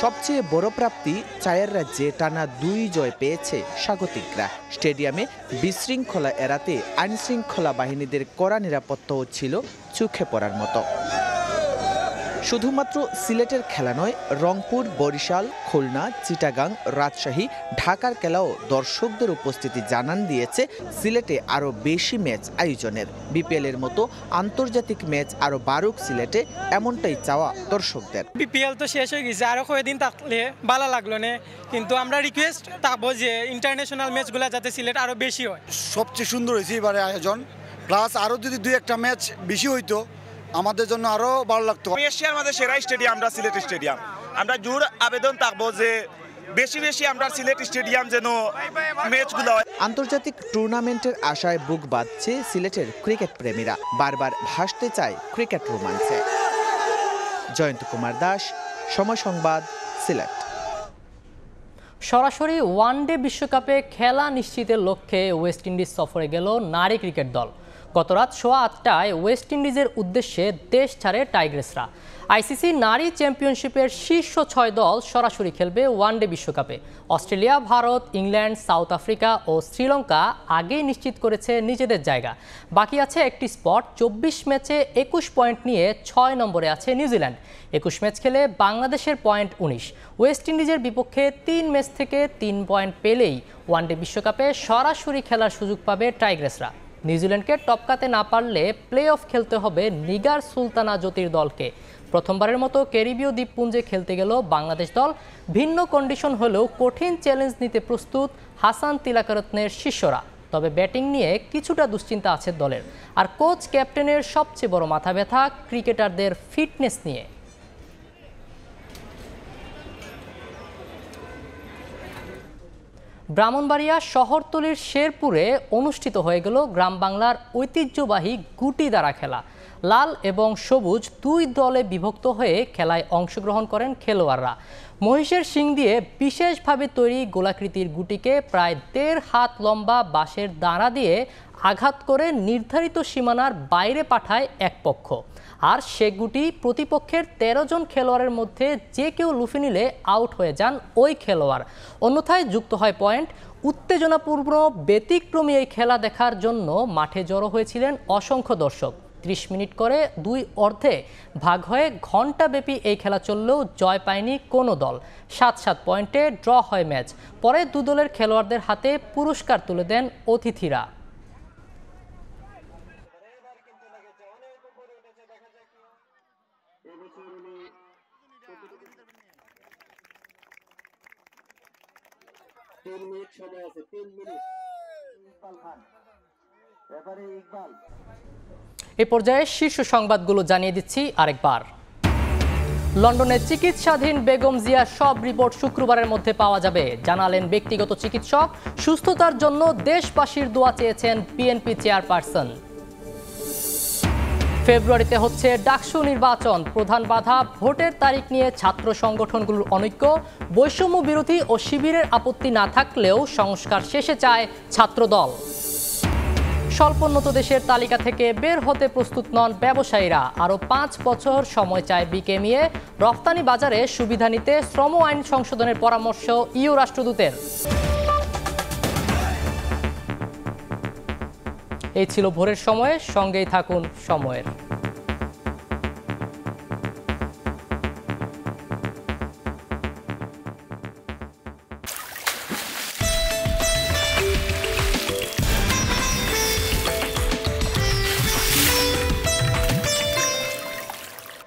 সবচেয়ে বড় প্রাপ্তি, চায়ের রাজ্যে টানা 2 জয় পেয়েছে স্বাগতিকরা। স্টেডিয়ামে বিশৃঙ্খলা এড়াতে আইনশৃঙ্খলা বাহিনীদের কড়া নিরাপত্তাও ছিল চোখে পড়ার মতো। শুধুমাত্র সিলেটের খেলা নয়, রংপুর, বরিশাল, খুলনা, চিটাগাং, রাজশাহী, ঢাকার খেলাও দর্শকদের উপস্থিতি জানান দিয়েছে সিলেটে আরও বেশি ম্যাচ আয়োজনের। বিপিএলের মতো আন্তর্জাতিক ম্যাচ আরও বাড়ুক সিলেটে, এমনটাই চাওয়া দর্শকদের। বিপিএল তো শেষ হয়ে গেছে, আরও কয়েকদিন থাকলে ভালো লাগলো না, কিন্তু আমরা রিকোয়েস্ট থাকবো যে ইন্টারন্যাশনাল ম্যাচগুলো যাতে সিলেট আরও বেশি হয়। সবচেয়ে সুন্দর হয়েছে এবারে আয়োজন, প্লাস আরও যদি 2-1টা ম্যাচ বেশি হইতো আমাদের জন্য আরো ভালো লাগতো। এশিয়ার মধ্যে সেরা স্টেডিয়াম আমরা সিলেট স্টেডিয়াম। আমরা জোর আবেদন থাকবো যে বেশি বেশি আমরা সিলেট স্টেডিয়াম যেন ম্যাচগুলো হয়। আন্তর্জাতিক টুর্নামেন্টের আশায় বুক বাঁধছে সিলেটের ক্রিকেট প্রেমীরা, বারবার ভাসতে চায় ক্রিকেট রোমাঞ্চে। জয়ন্ত কুমার দাস, সময় সংবাদ, সিলেট। সরাসরি ওয়ানডে বিশ্বকাপে খেলা নিশ্চিতের লক্ষ্যে ওয়েস্ট ইন্ডিজ সফরে গেল নারী ক্রিকেট দল। গত রাত 8:15 ওয়েস্ট ইন্ডিজের উদ্দেশ্যে দেশ ছাড়ে টাইগ্রেসরা। আইসিসি নারী চ্যাম্পিয়নশিপের শীর্ষ 6 দল সরাসরি খেলবে ওয়ানডে বিশ্বকাপে। Australia, Bharat, England, south Africa ও শ্রীলঙ্কা আগেই নিশ্চিত করেছে নিজেদের জায়গা। বাকি আছে একটি স্পট। 24 ম্যাচে 21 পয়েন্ট নিয়ে 6 নম্বরে আছে নিউজিল্যান্ড। 21 ম্যাচ খেলে বাংলাদেশের পয়েন্ট 19। ওয়েস্ট ইন্ডিজের বিপক্ষে 3 ম্যাচ থেকে 3 পয়েন্ট পেলেই ওয়ানডে বিশ্বকাপে সরাসরি খেলার সুযোগ পাবে টাইগ্রেসরা। নিউজিল্যান্ডকে টপকাতে না পারলে প্লে অফ খেলতে হবে নিগার সুলতানা জ্যোতির দলকে। প্রথমবারের মতো ক্যারিবীয় দ্বীপপুঞ্জে খেলতে গেল বাংলাদেশ দল। ভিন্ন কন্ডিশন হলেও কঠিন চ্যালেঞ্জ নিতে প্রস্তুত হাসান তিলাকারত্নের শিষ্যরা। তবে ব্যাটিং নিয়ে কিছুটা দুশ্চিন্তা আছে দলের। আর কোচ ক্যাপ্টেনের সবচেয়ে বড় মাথা ব্যথা ক্রিকেটারদের ফিটনেস নিয়ে। ব্রাহ্মণবাড়িয়া শহরতলির শেরপুরে অনুষ্ঠিত হয়ে গেল গ্রাম বাংলার ঐতিহ্যবাহী গুটি দ্বারা খেলা। লাল এবং সবুজ 2 দলে বিভক্ত হয়ে খেলায় অংশগ্রহণ করেন খেলোয়াড়রা। মহিষের শিং দিয়ে বিশেষভাবে তৈরি গোলাকৃতির গুটিকে প্রায় 1.5 হাত লম্বা বাঁশের দাঁড়া দিয়ে আঘাত করে নির্ধারিত সীমানার বাইরে পাঠায় এক পক্ষ। আর সে গুটি প্রতিপক্ষের 13 জন খেলোয়াড়ের মধ্যে যে কেউ লুফে নিলে আউট হয়ে যান ওই খেলোয়াড়, অন্যথায় যুক্ত হয় পয়েন্ট। উত্তেজনাপূর্ণ ব্যতিক্রমী এই খেলা দেখার জন্য মাঠে জড়ো হয়েছিলেন অসংখ্য দর্শক। 30 মিনিট করে 2 অর্ধে ভাগ হয়ে ঘণ্টাব্যাপী এই খেলা চললেও জয় পায়নি কোনো দল। 7-7 পয়েন্টে ড্র হয় ম্যাচ। পরে 2 দলের খেলোয়াড়দের হাতে পুরস্কার তুলে দেন অতিথিরা। এ পর্যায়ে শীর্ষ সংবাদগুলো জানিয়ে দিচ্ছি আরেকবার। লন্ডনে চিকিৎসাধীন বেগম জিয়ার সব রিপোর্ট শুক্রবারের মধ্যে পাওয়া যাবে, জানালেন ব্যক্তিগত চিকিৎসক। সুস্থতার জন্য দেশবাসীর দোয়া চেয়েছেন বিএনপি চেয়ারপারসন। ফেব্রুয়ারিতে হচ্ছে ডাকসু নির্বাচন, প্রধান বাধা ভোটের তারিখ নিয়ে ছাত্র সংগঠনগুলোর অনৈক্য। বৈষম্য বিরোধী ও শিবিরের আপত্তি না থাকলেও সংস্কার শেষে চায় ছাত্রদল। স্বল্পোন্নত দেশের তালিকা থেকে বের হতে প্রস্তুত নন ব্যবসায়ীরা, আরও 5 বছর সময় চায় বিকেএমইএ। রফতানি বাজারে সুবিধা নিতে শ্রম আইন সংশোধনের পরামর্শ ইউ রাষ্ট্রদূতের। এই ছিল ভোরের সময়ে, সঙ্গেই থাকুন সময়ের।